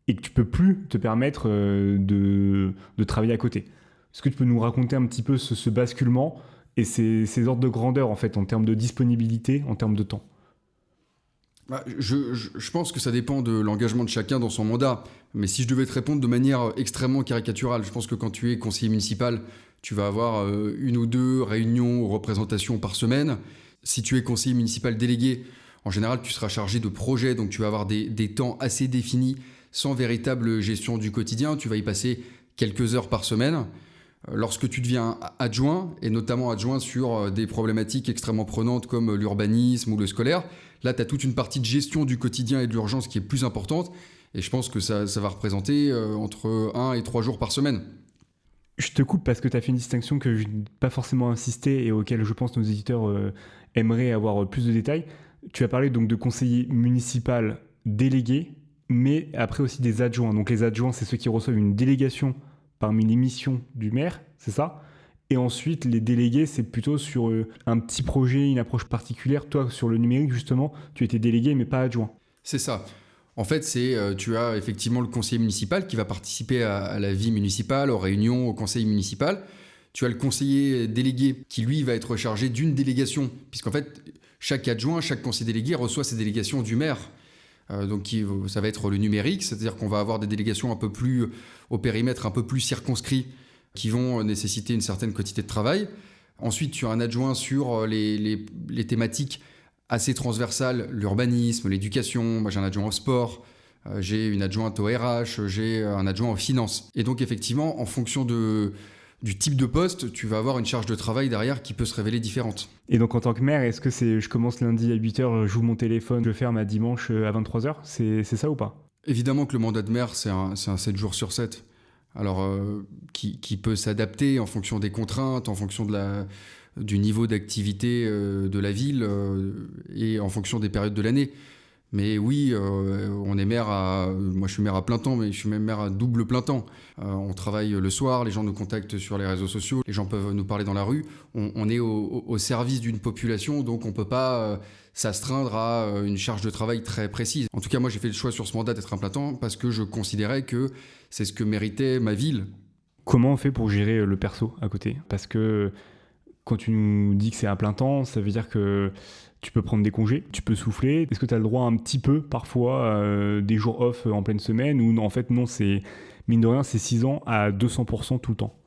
et que tu peux plus te permettre de travailler à côté. Est-ce que tu peux nous raconter un petit peu ce basculement et ces ordres de grandeur en fait, en termes de disponibilité, en termes de temps? Je pense que ça dépend de l'engagement de chacun dans son mandat. Mais si je devais te répondre de manière extrêmement caricaturale, je pense que quand tu es conseiller municipal, tu vas avoir 1 ou 2 réunions ou représentations par semaine. Si tu es conseiller municipal délégué, en général, tu seras chargé de projets, donc tu vas avoir des temps assez définis, sans véritable gestion du quotidien. Tu vas y passer quelques heures par semaine. Lorsque tu deviens adjoint, et notamment adjoint sur des problématiques extrêmement prenantes comme l'urbanisme ou le scolaire, là, tu as toute une partie de gestion du quotidien et de l'urgence qui est plus importante. Et je pense que ça va représenter entre 1 et 3 jours par semaine. Je te coupe parce que tu as fait une distinction que je n'ai pas forcément insisté et auquel je pense nos éditeurs aimeraient avoir plus de détails. Tu as parlé donc de conseiller municipal délégué, mais après aussi des adjoints. Donc les adjoints, c'est ceux qui reçoivent une délégation parmi les missions du maire, c'est ça? Et ensuite, les délégués, c'est plutôt sur un petit projet, une approche particulière. Toi, sur le numérique, justement, tu étais délégué, mais pas adjoint. C'est ça. En fait, tu as effectivement le conseiller municipal qui va participer à la vie municipale, aux réunions, au conseil municipal. Tu as le conseiller délégué qui, lui, va être chargé d'une délégation, puisqu'en fait, chaque adjoint, chaque conseiller délégué reçoit ses délégations du maire. Donc ça va être le numérique, c'est-à-dire qu'on va avoir des délégations un peu plus au périmètre un peu plus circonscrit qui vont nécessiter une certaine quantité de travail. Ensuite, tu as un adjoint sur les thématiques assez transversales, l'urbanisme, l'éducation. Moi, j'ai un adjoint au sport, j'ai une adjointe au RH, j'ai un adjoint aux finances. Et donc, effectivement, en fonction du type de poste, tu vas avoir une charge de travail derrière qui peut se révéler différente. Et donc, en tant que maire, est-ce que c'est je commence lundi à 8h, j'ouvre mon téléphone, je ferme à dimanche à 23h? C'est ça ou pas? Évidemment que le mandat de maire, c'est un 7 jours sur 7. Alors, qui peut s'adapter en fonction des contraintes, en fonction du niveau d'activité de la ville et en fonction des périodes de l'année. Mais oui, on est maire moi je suis maire à plein temps, mais je suis même maire à double plein temps. On travaille le soir, les gens nous contactent sur les réseaux sociaux, les gens peuvent nous parler dans la rue. On est au service d'une population, donc on ne peut pas s'astreindre à une charge de travail très précise. En tout cas, moi j'ai fait le choix sur ce mandat d'être à plein temps parce que je considérais que c'est ce que méritait ma ville. Comment on fait pour gérer le perso à côté? Parce que quand tu nous dis que c'est à plein temps, ça veut dire que tu peux prendre des congés, tu peux souffler. Est-ce que tu as le droit un petit peu, parfois, des jours off en pleine semaine? Ou non, en fait, non, c'est, mine de rien, c'est 6 ans à 200% tout le temps.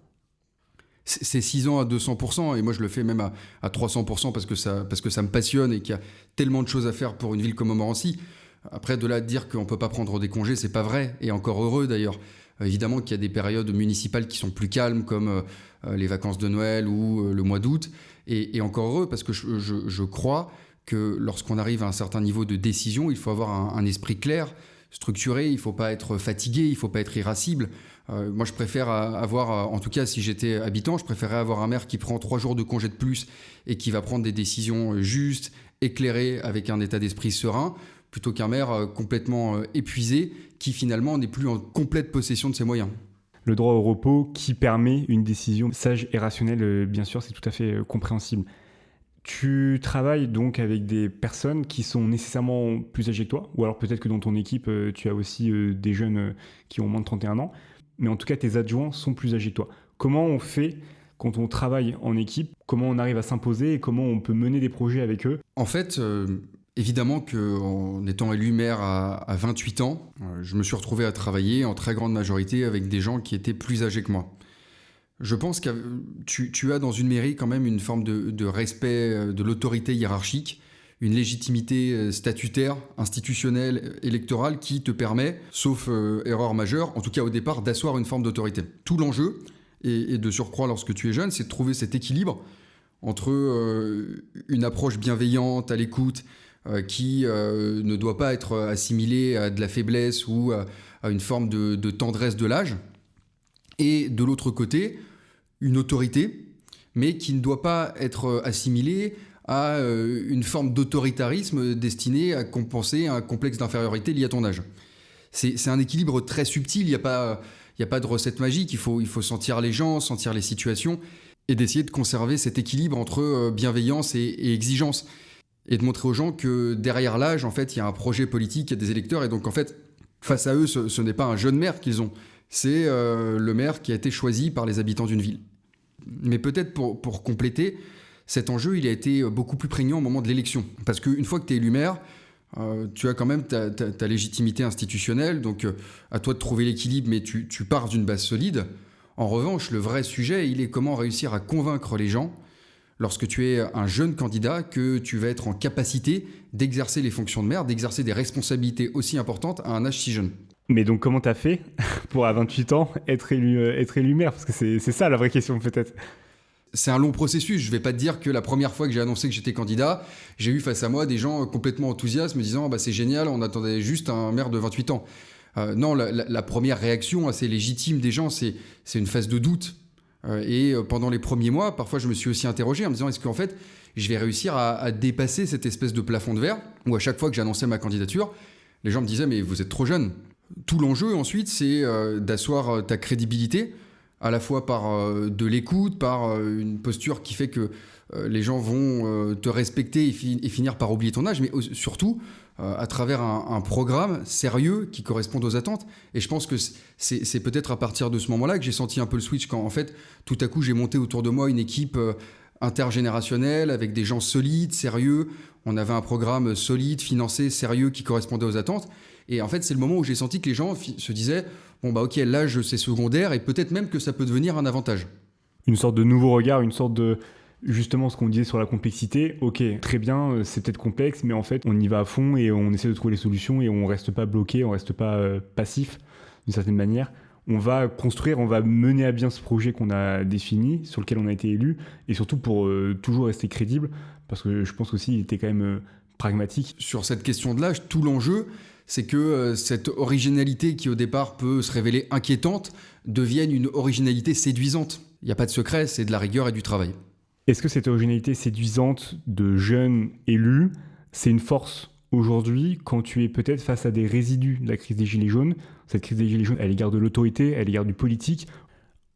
C'est 6 ans à 200%, et moi je le fais même à 300% parce que ça me passionne et qu'il y a tellement de choses à faire pour une ville comme Montmorency. Après, de là à dire qu'on ne peut pas prendre des congés, c'est pas vrai, et encore heureux d'ailleurs. Évidemment qu'il y a des périodes municipales qui sont plus calmes, comme les vacances de Noël ou le mois d'août, et encore heureux parce que je crois que lorsqu'on arrive à un certain niveau de décision, il faut avoir un esprit clair, structuré, il ne faut pas être fatigué, il ne faut pas être irascible. Moi, je préfère avoir, en tout cas si j'étais habitant, je préférerais avoir un maire qui prend 3 jours de congé de plus et qui va prendre des décisions justes, éclairées, avec un état d'esprit serein, plutôt qu'un maire complètement épuisé qui finalement n'est plus en complète possession de ses moyens. Le droit au repos qui permet une décision sage et rationnelle, bien sûr, c'est tout à fait compréhensible. Tu travailles donc avec des personnes qui sont nécessairement plus âgées que toi, ou alors peut-être que dans ton équipe, tu as aussi des jeunes qui ont moins de 31 ans, mais en tout cas, tes adjoints sont plus âgés que toi. Comment on fait quand on travaille en équipe? Comment on arrive à s'imposer et comment on peut mener des projets avec eux? En fait, évidemment qu'en étant élu maire à 28 ans, je me suis retrouvé à travailler en très grande majorité avec des gens qui étaient plus âgés que moi. Je pense que tu as dans une mairie quand même une forme de respect de l'autorité hiérarchique, une légitimité statutaire, institutionnelle, électorale qui te permet, sauf erreur majeure, en tout cas au départ, d'asseoir une forme d'autorité. Tout l'enjeu, et de surcroît lorsque tu es jeune, c'est de trouver cet équilibre entre une approche bienveillante, à l'écoute, qui ne doit pas être assimilée à de la faiblesse ou à une forme de tendresse de l'âge, et de l'autre côté, une autorité, mais qui ne doit pas être assimilée à une forme d'autoritarisme destinée à compenser un complexe d'infériorité lié à ton âge. C'est un équilibre très subtil, il n'y a pas de recette magique, il faut sentir les gens, sentir les situations, et d'essayer de conserver cet équilibre entre bienveillance et exigence, et de montrer aux gens que derrière l'âge, en fait, il y a un projet politique, il y a des électeurs, et donc en fait, face à eux, ce n'est pas un jeune maire qu'ils ont, c'est le maire qui a été choisi par les habitants d'une ville. Mais peut-être pour compléter, cet enjeu, il a été beaucoup plus prégnant au moment de l'élection. Parce qu'une fois que tu es élu maire, tu as quand même ta légitimité institutionnelle, donc à toi de trouver l'équilibre, mais tu pars d'une base solide. En revanche, le vrai sujet, il est comment réussir à convaincre les gens, lorsque tu es un jeune candidat, que tu vas être en capacité d'exercer les fonctions de maire, d'exercer des responsabilités aussi importantes à un âge si jeune. Mais donc, comment t'as fait pour, à 28 ans, être élu maire? Parce que c'est ça la vraie question, peut-être. C'est un long processus. Je ne vais pas te dire que la première fois que j'ai annoncé que j'étais candidat, j'ai eu face à moi des gens complètement enthousiastes me disant « c'est génial, on attendait juste un maire de 28 ans ». Non, la première réaction assez légitime des gens, c'est une phase de doute. Et pendant les premiers mois, parfois je me suis aussi interrogé en me disant est-ce qu'en fait je vais réussir à dépasser cette espèce de plafond de verre où à chaque fois que j'annonçais ma candidature, les gens me disaient mais vous êtes trop jeune. Tout l'enjeu ensuite c'est d'asseoir ta crédibilité à la fois par de l'écoute, par une posture qui fait que les gens vont te respecter et finir par oublier ton âge, mais surtout à travers un programme sérieux qui corresponde aux attentes. Et je pense que c'est peut-être à partir de ce moment-là que j'ai senti un peu le switch quand en fait tout à coup j'ai monté autour de moi une équipe intergénérationnelle avec des gens solides, sérieux. On avait un programme solide, financé, sérieux qui correspondait aux attentes. Et en fait c'est le moment où j'ai senti que les gens se disaient bon bah ok, l'âge c'est secondaire et peut-être même que ça peut devenir un avantage. Une sorte de nouveau regard, une sorte de... Justement, ce qu'on disait sur la complexité, ok, très bien, c'est peut-être complexe, mais en fait, on y va à fond et on essaie de trouver les solutions et on reste pas bloqué, on reste pas passif, d'une certaine manière. On va construire, on va mener à bien ce projet qu'on a défini, sur lequel on a été élu, et surtout pour toujours rester crédible, parce que je pense aussi qu'il était quand même pragmatique. Sur cette question de l'âge, tout l'enjeu, c'est que cette originalité qui au départ peut se révéler inquiétante devienne une originalité séduisante. Il n'y a pas de secret, c'est de la rigueur et du travail. Est-ce que cette originalité séduisante de jeunes élus, c'est une force aujourd'hui quand tu es peut-être face à des résidus de la crise des Gilets jaunes? Cette crise des Gilets jaunes, à l'égard de l'autorité, à l'égard du politique.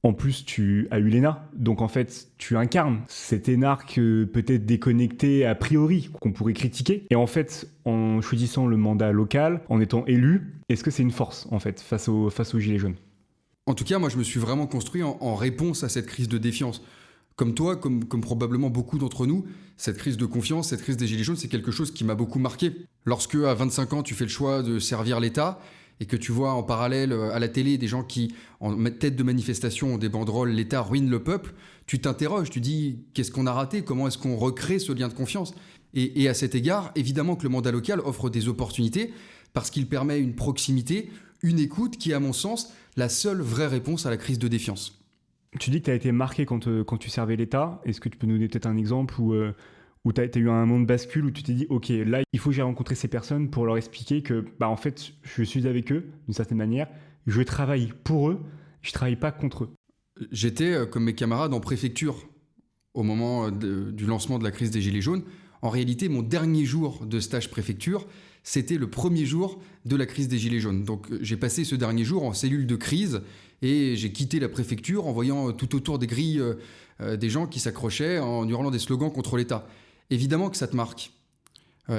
En plus, tu as eu l'ENA, donc en fait, tu incarnes cet énarque peut-être déconnecté a priori, qu'on pourrait critiquer. Et en fait, en choisissant le mandat local, en étant élu, est-ce que c'est une force, en fait, face aux Gilets jaunes? En tout cas, moi, je me suis vraiment construit en réponse à cette crise de défiance. Comme toi, comme probablement beaucoup d'entre nous, cette crise de confiance, cette crise des Gilets jaunes, c'est quelque chose qui m'a beaucoup marqué. Lorsque, à 25 ans, tu fais le choix de servir l'État et que tu vois en parallèle à la télé des gens qui, en tête de manifestation, ont des banderoles « L'État ruine le peuple », tu t'interroges, tu dis « qu'est-ce qu'on a raté ? Comment est-ce qu'on recrée ce lien de confiance ?» Et à cet égard, évidemment que le mandat local offre des opportunités parce qu'il permet une proximité, une écoute qui est, à mon sens, la seule vraie réponse à la crise de défiance. Tu dis que tu as été marqué quand tu servais l'État. Est-ce que tu peux nous donner peut-être un exemple où tu as eu un moment de bascule où tu t'es dit « Ok, là, il faut que j'aille rencontrer ces personnes pour leur expliquer que, en fait, je suis avec eux, d'une certaine manière. Je travaille pour eux, je ne travaille pas contre eux. » J'étais, comme mes camarades, en préfecture au moment du lancement de la crise des Gilets jaunes. En réalité, mon dernier jour de stage préfecture, c'était le premier jour de la crise des Gilets jaunes. Donc j'ai passé ce dernier jour en cellule de crise et j'ai quitté la préfecture en voyant tout autour des grilles des gens qui s'accrochaient en hurlant des slogans contre l'État. Évidemment que ça te marque.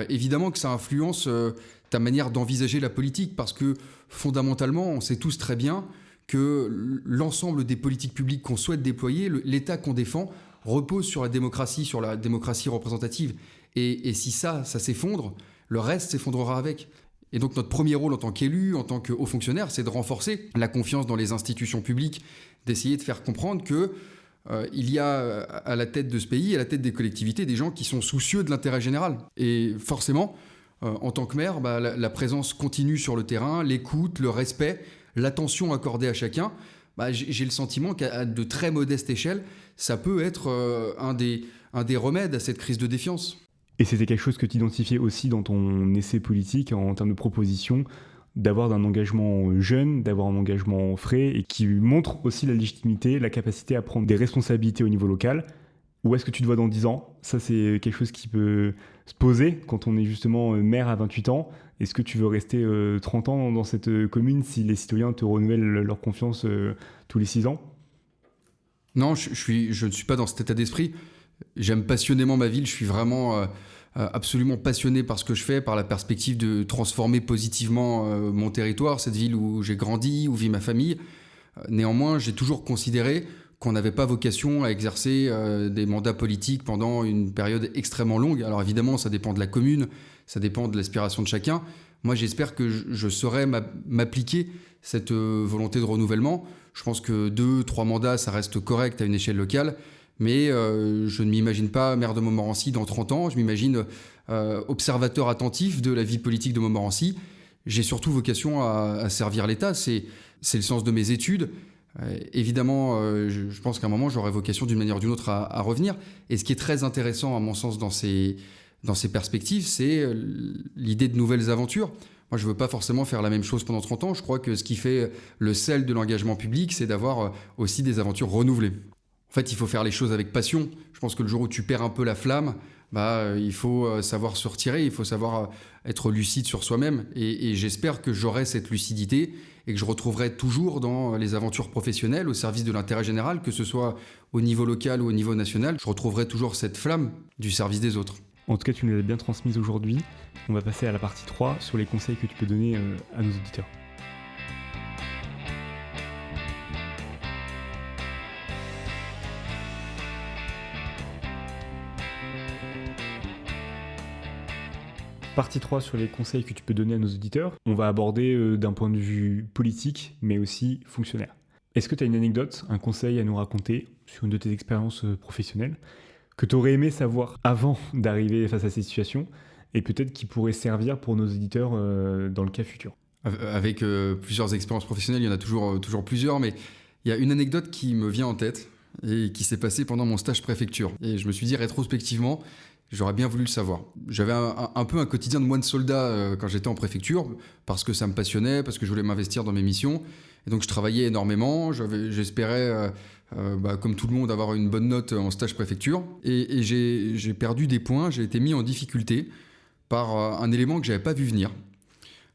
Évidemment que ça influence ta manière d'envisager la politique parce que fondamentalement, on sait tous très bien que l'ensemble des politiques publiques qu'on souhaite déployer, l'État qu'on défend, repose sur la démocratie représentative. Et si ça s'effondre, le reste s'effondrera avec. Et donc notre premier rôle en tant qu'élu, en tant que haut fonctionnaire, c'est de renforcer la confiance dans les institutions publiques, d'essayer de faire comprendre que il y a à la tête de ce pays, à la tête des collectivités, des gens qui sont soucieux de l'intérêt général. Et forcément, en tant que maire, la présence continue sur le terrain, l'écoute, le respect, l'attention accordée à chacun, j'ai le sentiment qu'à de très modeste échelle, ça peut être un des remèdes à cette crise de défiance. Et c'était quelque chose que tu identifiais aussi dans ton essai politique en termes de proposition, d'avoir un engagement jeune, d'avoir un engagement frais et qui montre aussi la légitimité, la capacité à prendre des responsabilités au niveau local. Où est-ce que tu te vois dans 10 ans? Ça, c'est quelque chose qui peut se poser quand on est justement maire à 28 ans. Est-ce que tu veux rester 30 ans dans cette commune si les citoyens te renouvellent leur confiance tous les 6 ans? Non, je ne suis pas dans cet état d'esprit. J'aime passionnément ma ville, je suis vraiment absolument passionné par ce que je fais, par la perspective de transformer positivement mon territoire, cette ville où j'ai grandi, où vit ma famille. Néanmoins, j'ai toujours considéré qu'on n'avait pas vocation à exercer des mandats politiques pendant une période extrêmement longue. Alors évidemment, ça dépend de la commune, ça dépend de l'aspiration de chacun. Moi, j'espère que je saurai m'appliquer cette volonté de renouvellement. Je pense que 2-3 mandats, ça reste correct à une échelle locale. Mais je ne m'imagine pas maire de Montmorency dans 30 ans. Je m'imagine observateur attentif de la vie politique de Montmorency. J'ai surtout vocation à servir l'État. C'est le sens de mes études. Évidemment, je pense qu'à un moment, j'aurai vocation d'une manière ou d'une autre à revenir. Et ce qui est très intéressant, à mon sens, dans ces perspectives, c'est l'idée de nouvelles aventures. Moi, je ne veux pas forcément faire la même chose pendant 30 ans. Je crois que ce qui fait le sel de l'engagement public, c'est d'avoir aussi des aventures renouvelées. En fait, il faut faire les choses avec passion. Je pense que le jour où tu perds un peu la flamme, il faut savoir se retirer, il faut savoir être lucide sur soi-même. Et j'espère que j'aurai cette lucidité et que je retrouverai toujours dans les aventures professionnelles au service de l'intérêt général, que ce soit au niveau local ou au niveau national, je retrouverai toujours cette flamme du service des autres. En tout cas, tu nous l'as bien transmise aujourd'hui. On va passer à la partie 3 sur les conseils que tu peux donner à nos auditeurs. Partie 3 sur les conseils que tu peux donner à nos auditeurs. On va aborder d'un point de vue politique, mais aussi fonctionnaire. Est-ce que tu as une anecdote, un conseil à nous raconter sur une de tes expériences professionnelles que tu aurais aimé savoir avant d'arriver face à ces situations et peut-être qui pourrait servir pour nos auditeurs dans le cas futur? Avec plusieurs expériences professionnelles, il y en a toujours plusieurs, mais il y a une anecdote qui me vient en tête et qui s'est passée pendant mon stage préfecture. Et je me suis dit rétrospectivement, j'aurais bien voulu le savoir. J'avais un peu un quotidien de moine soldat quand j'étais en préfecture, parce que ça me passionnait, parce que je voulais m'investir dans mes missions. Et donc je travaillais énormément, j'espérais, comme tout le monde, avoir une bonne note en stage préfecture. Et j'ai perdu des points, j'ai été mis en difficulté par un élément que je n'avais pas vu venir.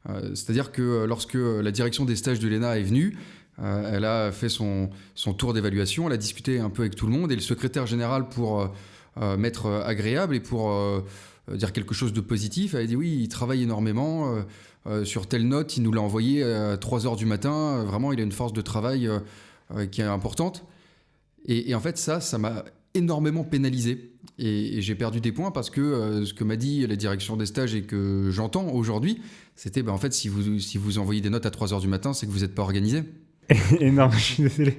C'est-à-dire que lorsque la direction des stages de l'ENA est venue, elle a fait son tour d'évaluation, elle a discuté un peu avec tout le monde, et le secrétaire général, pour m'être agréable et pour dire quelque chose de positif, elle a dit oui, il travaille énormément, sur telle note, il nous l'a envoyé à 3h du matin, vraiment il a une force de travail qui est importante. Et en fait ça m'a énormément pénalisé, et j'ai perdu des points parce que ce que m'a dit la direction des stages et que j'entends aujourd'hui, c'était en fait si vous envoyez des notes à 3h du matin, c'est que vous n'êtes pas organisé. Et non, je suis désolé.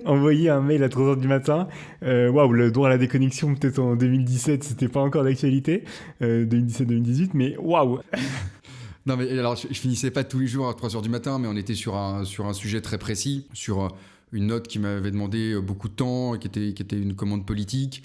Envoyer un mail à 3h du matin, le droit à la déconnexion, peut-être en 2017, c'était pas encore d'actualité, 2017-2018, mais waouh. Non, mais alors, je finissais pas tous les jours à 3h du matin, mais on était sur un sujet très précis, sur une note qui m'avait demandé beaucoup de temps, qui était une commande politique,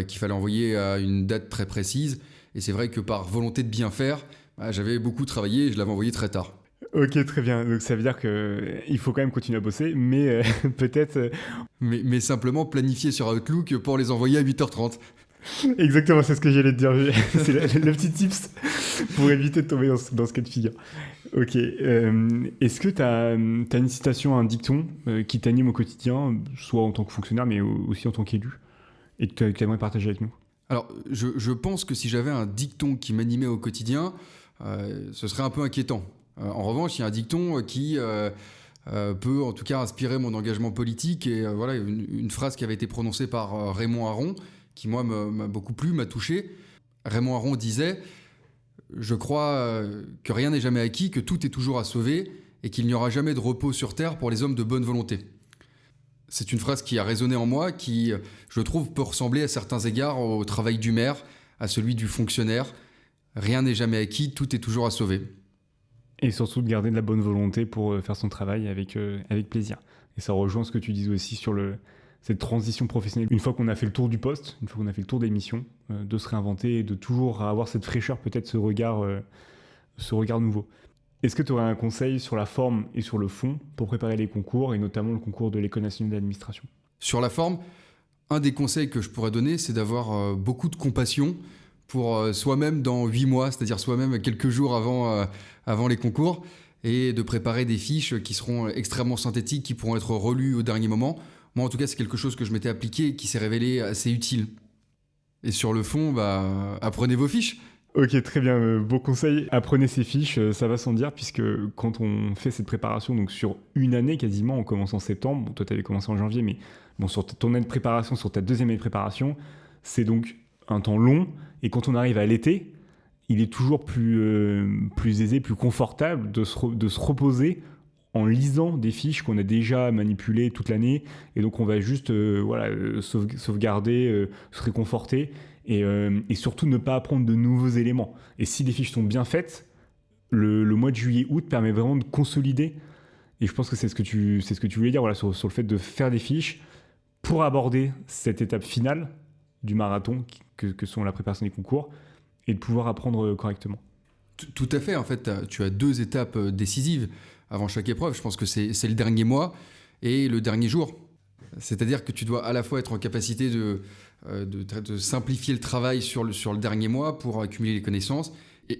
qu'il fallait envoyer à une date très précise. Et c'est vrai que par volonté de bien faire, j'avais beaucoup travaillé et je l'avais envoyé très tard. Ok, très bien. Donc ça veut dire qu'il faut quand même continuer à bosser, mais peut-être... Mais simplement planifier sur Outlook pour les envoyer à 8h30. Exactement, c'est ce que j'allais te dire. C'est le petit tips pour éviter de tomber dans ce cas de figure. Ok. Est-ce que tu as une citation, un dicton qui t'anime au quotidien, soit en tant que fonctionnaire, mais aussi en tant qu'élu, et que tu aimerais partager avec nous? Alors, je pense que si j'avais un dicton qui m'animait au quotidien, ce serait un peu inquiétant. En revanche, il y a un dicton qui peut en tout cas inspirer mon engagement politique. Et voilà, une phrase qui avait été prononcée par Raymond Aron, qui moi m'a beaucoup plu, m'a touché. Raymond Aron disait « Je crois que rien n'est jamais acquis, que tout est toujours à sauver et qu'il n'y aura jamais de repos sur terre pour les hommes de bonne volonté. » C'est une phrase qui a résonné en moi, qui, je trouve, peut ressembler à certains égards au travail du maire, à celui du fonctionnaire. Rien n'est jamais acquis, tout est toujours à sauver. Et surtout de garder de la bonne volonté pour faire son travail avec plaisir. Et ça rejoint ce que tu disais aussi sur cette transition professionnelle. Une fois qu'on a fait le tour du poste, une fois qu'on a fait le tour des missions, de se réinventer et de toujours avoir cette fraîcheur, peut-être ce regard nouveau. Est-ce que tu aurais un conseil sur la forme et sur le fond pour préparer les concours, et notamment le concours de l'École nationale d'administration? Sur la forme, un des conseils que je pourrais donner, c'est d'avoir beaucoup de compassion pour soi-même dans 8 mois, c'est-à-dire soi-même quelques jours avant les concours, et de préparer des fiches qui seront extrêmement synthétiques, qui pourront être relues au dernier moment. Moi, en tout cas, c'est quelque chose que je m'étais appliqué et qui s'est révélé assez utile. Et sur le fond, apprenez vos fiches. Ok, très bien, beau conseil. Apprenez ces fiches, ça va sans dire, puisque quand on fait cette préparation, donc sur une année quasiment, on commence en septembre, bon, toi tu avais commencé en janvier, mais bon, sur ton année de préparation, sur ta deuxième année de préparation, c'est donc un temps long, et quand on arrive à l'été, il est toujours plus aisé, plus confortable de se reposer en lisant des fiches qu'on a déjà manipulées toute l'année, et donc on va juste sauvegarder, se réconforter, et surtout ne pas apprendre de nouveaux éléments. Et si les fiches sont bien faites, le mois de juillet-août permet vraiment de consolider, et je pense que c'est ce que tu voulais dire, voilà, sur le fait de faire des fiches pour aborder cette étape finale du marathon que sont la préparation des concours, et de pouvoir apprendre correctement. Tout à fait, en fait, tu as 2 étapes décisives avant chaque épreuve. Je pense que c'est le dernier mois et le dernier jour. C'est-à-dire que tu dois à la fois être en capacité de simplifier le travail sur le dernier mois pour accumuler les connaissances.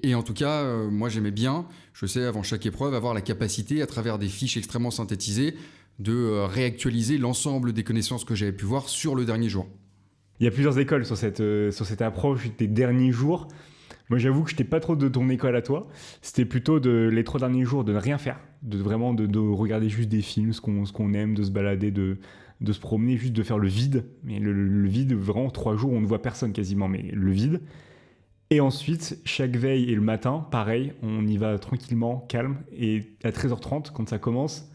Et en tout cas, moi j'aimais bien, je sais, avant chaque épreuve, avoir la capacité, à travers des fiches extrêmement synthétisées, de réactualiser l'ensemble des connaissances que j'avais pu voir sur le dernier jour. Il y a plusieurs écoles sur cette approche des derniers jours. Moi, j'avoue que je n'étais pas trop de ton école à toi. C'était plutôt les 3 derniers jours de ne rien faire, de regarder juste des films, ce qu'on aime, de se balader, de se promener, juste de faire le vide. Mais le vide, vraiment, 3 jours, on ne voit personne quasiment, mais le vide. Et ensuite, chaque veille et le matin, pareil, on y va tranquillement, calme. Et à 13h30, quand ça commence,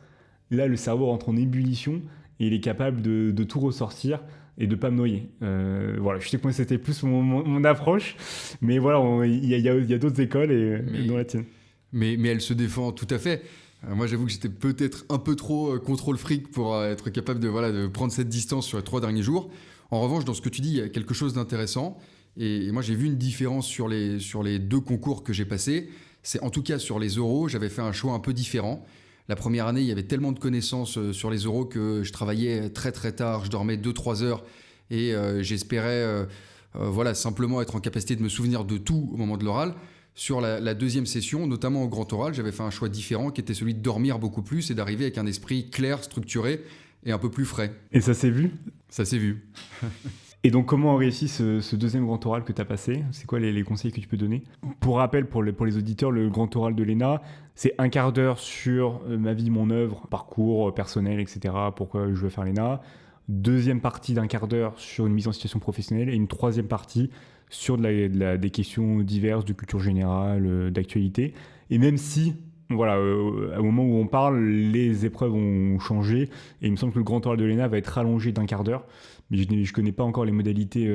là, le cerveau rentre en ébullition et il est capable de tout ressortir et de ne pas me noyer. Voilà, je sais que moi, c'était plus mon approche. Mais voilà, il y a d'autres écoles et dans la tienne. Mais elle se défend tout à fait. Moi, j'avoue que j'étais peut-être un peu trop contrôle fric pour être capable de prendre cette distance sur les 3 derniers jours. En revanche, dans ce que tu dis, il y a quelque chose d'intéressant. Et moi, j'ai vu une différence sur les 2 concours que j'ai passés. C'est en tout cas sur les oraux, j'avais fait un choix un peu différent. La première année, il y avait tellement de connaissances sur les oraux que je travaillais très très tard, je dormais 2-3 heures et j'espérais simplement être en capacité de me souvenir de tout au moment de l'oral. Sur la deuxième session, notamment au grand oral, j'avais fait un choix différent qui était celui de dormir beaucoup plus et d'arriver avec un esprit clair, structuré et un peu plus frais. Et ça s'est vu ? Ça s'est vu. Et donc, comment on réussit ce deuxième grand oral que tu as passé ? C'est quoi les conseils que tu peux donner ? Pour rappel, pour les auditeurs, le grand oral de l'ENA, c'est 1 quart d'heure sur ma vie, mon œuvre, parcours personnel, etc. Pourquoi je veux faire l'ENA. Deuxième partie d'1 quart d'heure sur une mise en situation professionnelle. Et une troisième partie sur des questions diverses, de culture générale, d'actualité. Et même si, voilà, au moment où on parle, les épreuves ont changé. Et il me semble que le grand oral de l'ENA va être rallongé d'1 quart d'heure. Mais je ne connais pas encore les modalités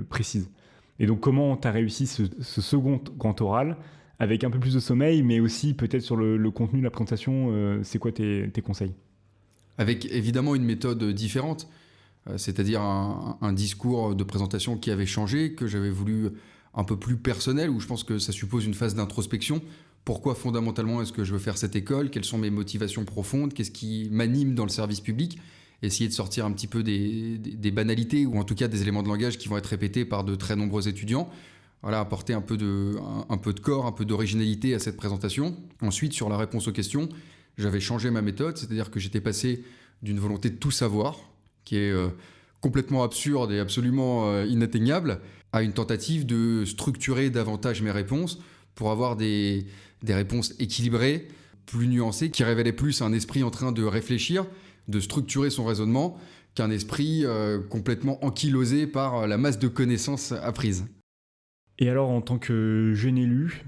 précises. Et donc, comment tu as réussi ce second grand oral avec un peu plus de sommeil, mais aussi peut-être sur le contenu de la présentation, c'est quoi tes conseils ? Avec évidemment une méthode différente, c'est-à-dire un discours de présentation qui avait changé, que j'avais voulu un peu plus personnel, où je pense que ça suppose une phase d'introspection. Pourquoi fondamentalement est-ce que je veux faire cette école ? Quelles sont mes motivations profondes ? Qu'est-ce qui m'anime dans le service public ? Essayer de sortir un petit peu des banalités ou en tout cas des éléments de langage qui vont être répétés par de très nombreux étudiants. Voilà, apporter un peu de corps, un peu d'originalité à cette présentation. Ensuite, sur la réponse aux questions, j'avais changé ma méthode, c'est-à-dire que j'étais passé d'une volonté de tout savoir, qui est complètement absurde et absolument inatteignable, à une tentative de structurer davantage mes réponses pour avoir des réponses équilibrées, plus nuancées, qui révélaient plus un esprit en train de réfléchir, de structurer son raisonnement, qu'un esprit complètement ankylosé par la masse de connaissances apprises. Et alors, en tant que jeune élu,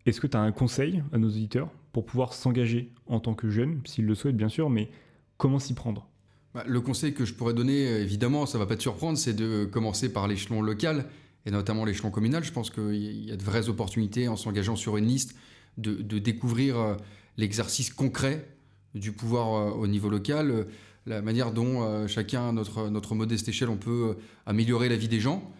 est-ce que tu as un conseil à nos auditeurs pour pouvoir s'engager en tant que jeune, s'ils le souhaitent bien sûr, mais comment s'y prendre ? Le conseil que je pourrais donner, évidemment, ça ne va pas te surprendre, c'est de commencer par l'échelon local, et notamment l'échelon communal. Je pense qu'il y a de vraies opportunités en s'engageant sur une liste de découvrir l'exercice concret du pouvoir au niveau local, la manière dont chacun à notre modeste échelle, on peut améliorer la vie des gens.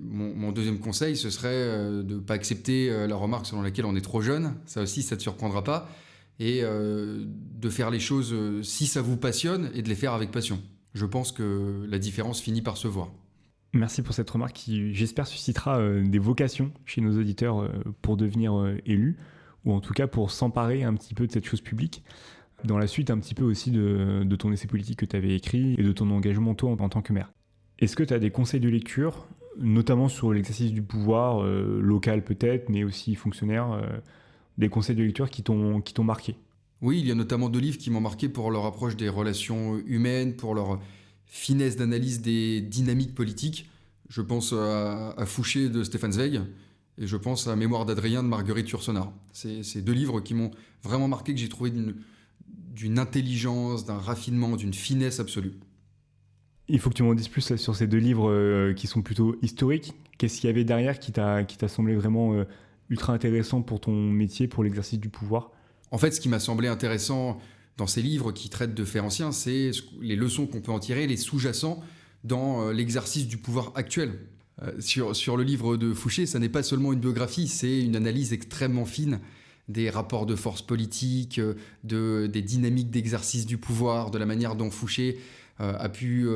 Mon deuxième conseil, ce serait de ne pas accepter la remarque selon laquelle on est trop jeune. Ça aussi, ça ne te surprendra pas. Et de faire les choses si ça vous passionne et de les faire avec passion. Je pense que la différence finit par se voir. Merci pour cette remarque qui, j'espère, suscitera des vocations chez nos auditeurs pour devenir élus, ou en tout cas pour s'emparer un petit peu de cette chose publique. Dans la suite, un petit peu aussi de ton essai politique que tu avais écrit et de ton engagement, toi, en tant que maire. Est-ce que tu as des conseils de lecture, notamment sur l'exercice du pouvoir, local peut-être, mais aussi fonctionnaire, des conseils de lecture qui t'ont marqué ? Oui, il y a notamment 2 livres qui m'ont marqué pour leur approche des relations humaines, pour leur finesse d'analyse des dynamiques politiques. Je pense à Fouché de Stefan Zweig et je pense à Mémoire d'Adrien de Marguerite Yourcenar. C'est 2 livres qui m'ont vraiment marqué, que j'ai trouvé d'une intelligence, d'un raffinement, d'une finesse absolue. Il faut que tu m'en dises plus sur ces 2 livres qui sont plutôt historiques. Qu'est-ce qu'il y avait derrière qui t'a semblé vraiment ultra intéressant pour ton métier, pour l'exercice du pouvoir ? En fait, ce qui m'a semblé intéressant dans ces livres qui traitent de faits anciens, c'est les leçons qu'on peut en tirer, les sous-jacents dans l'exercice du pouvoir actuel. Sur le livre de Fouché, ça n'est pas seulement une biographie, c'est une analyse extrêmement fine des rapports de force politiques, des dynamiques d'exercice du pouvoir, de la manière dont Fouché a pu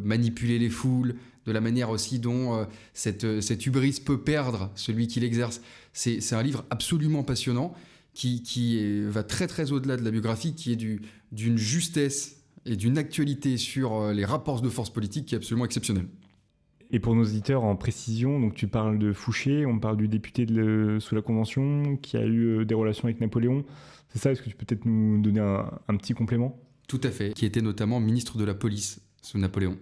manipuler les foules, de la manière aussi dont cette hubris peut perdre celui qui l'exerce. C'est un livre absolument passionnant qui va très très au-delà de la biographie, qui est d'une justesse et d'une actualité sur les rapports de force politique qui est absolument exceptionnelle. Et pour nos auditeurs, en précision, donc tu parles de Fouché, on parle du député sous la Convention qui a eu des relations avec Napoléon. C'est ça, est-ce que tu peux peut-être nous donner un petit complément ? Tout à fait, qui était notamment ministre de la police sous Napoléon.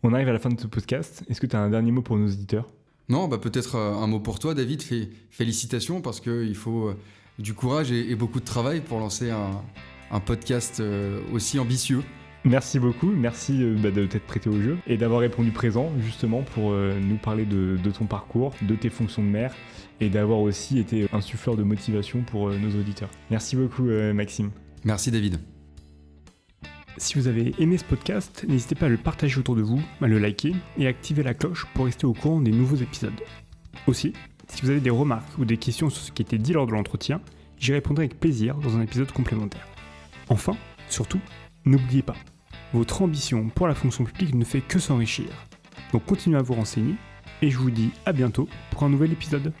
On arrive à la fin de ce podcast. Est-ce que tu as un dernier mot pour nos auditeurs ? Non, peut-être un mot pour toi, David. Félicitations, parce qu'il faut du courage et beaucoup de travail pour lancer un podcast aussi ambitieux. Merci beaucoup, merci de t'être prêté au jeu et d'avoir répondu présent justement pour nous parler de ton parcours, de tes fonctions de maire et d'avoir aussi été un souffleur de motivation pour nos auditeurs. Merci beaucoup Maxime. Merci David. Si vous avez aimé ce podcast, n'hésitez pas à le partager autour de vous, à le liker et à activer la cloche pour rester au courant des nouveaux épisodes. Aussi, si vous avez des remarques ou des questions sur ce qui a été dit lors de l'entretien, j'y répondrai avec plaisir dans un épisode complémentaire. Enfin, surtout, n'oubliez pas, votre ambition pour la fonction publique ne fait que s'enrichir. Donc continuez à vous renseigner et je vous dis à bientôt pour un nouvel épisode.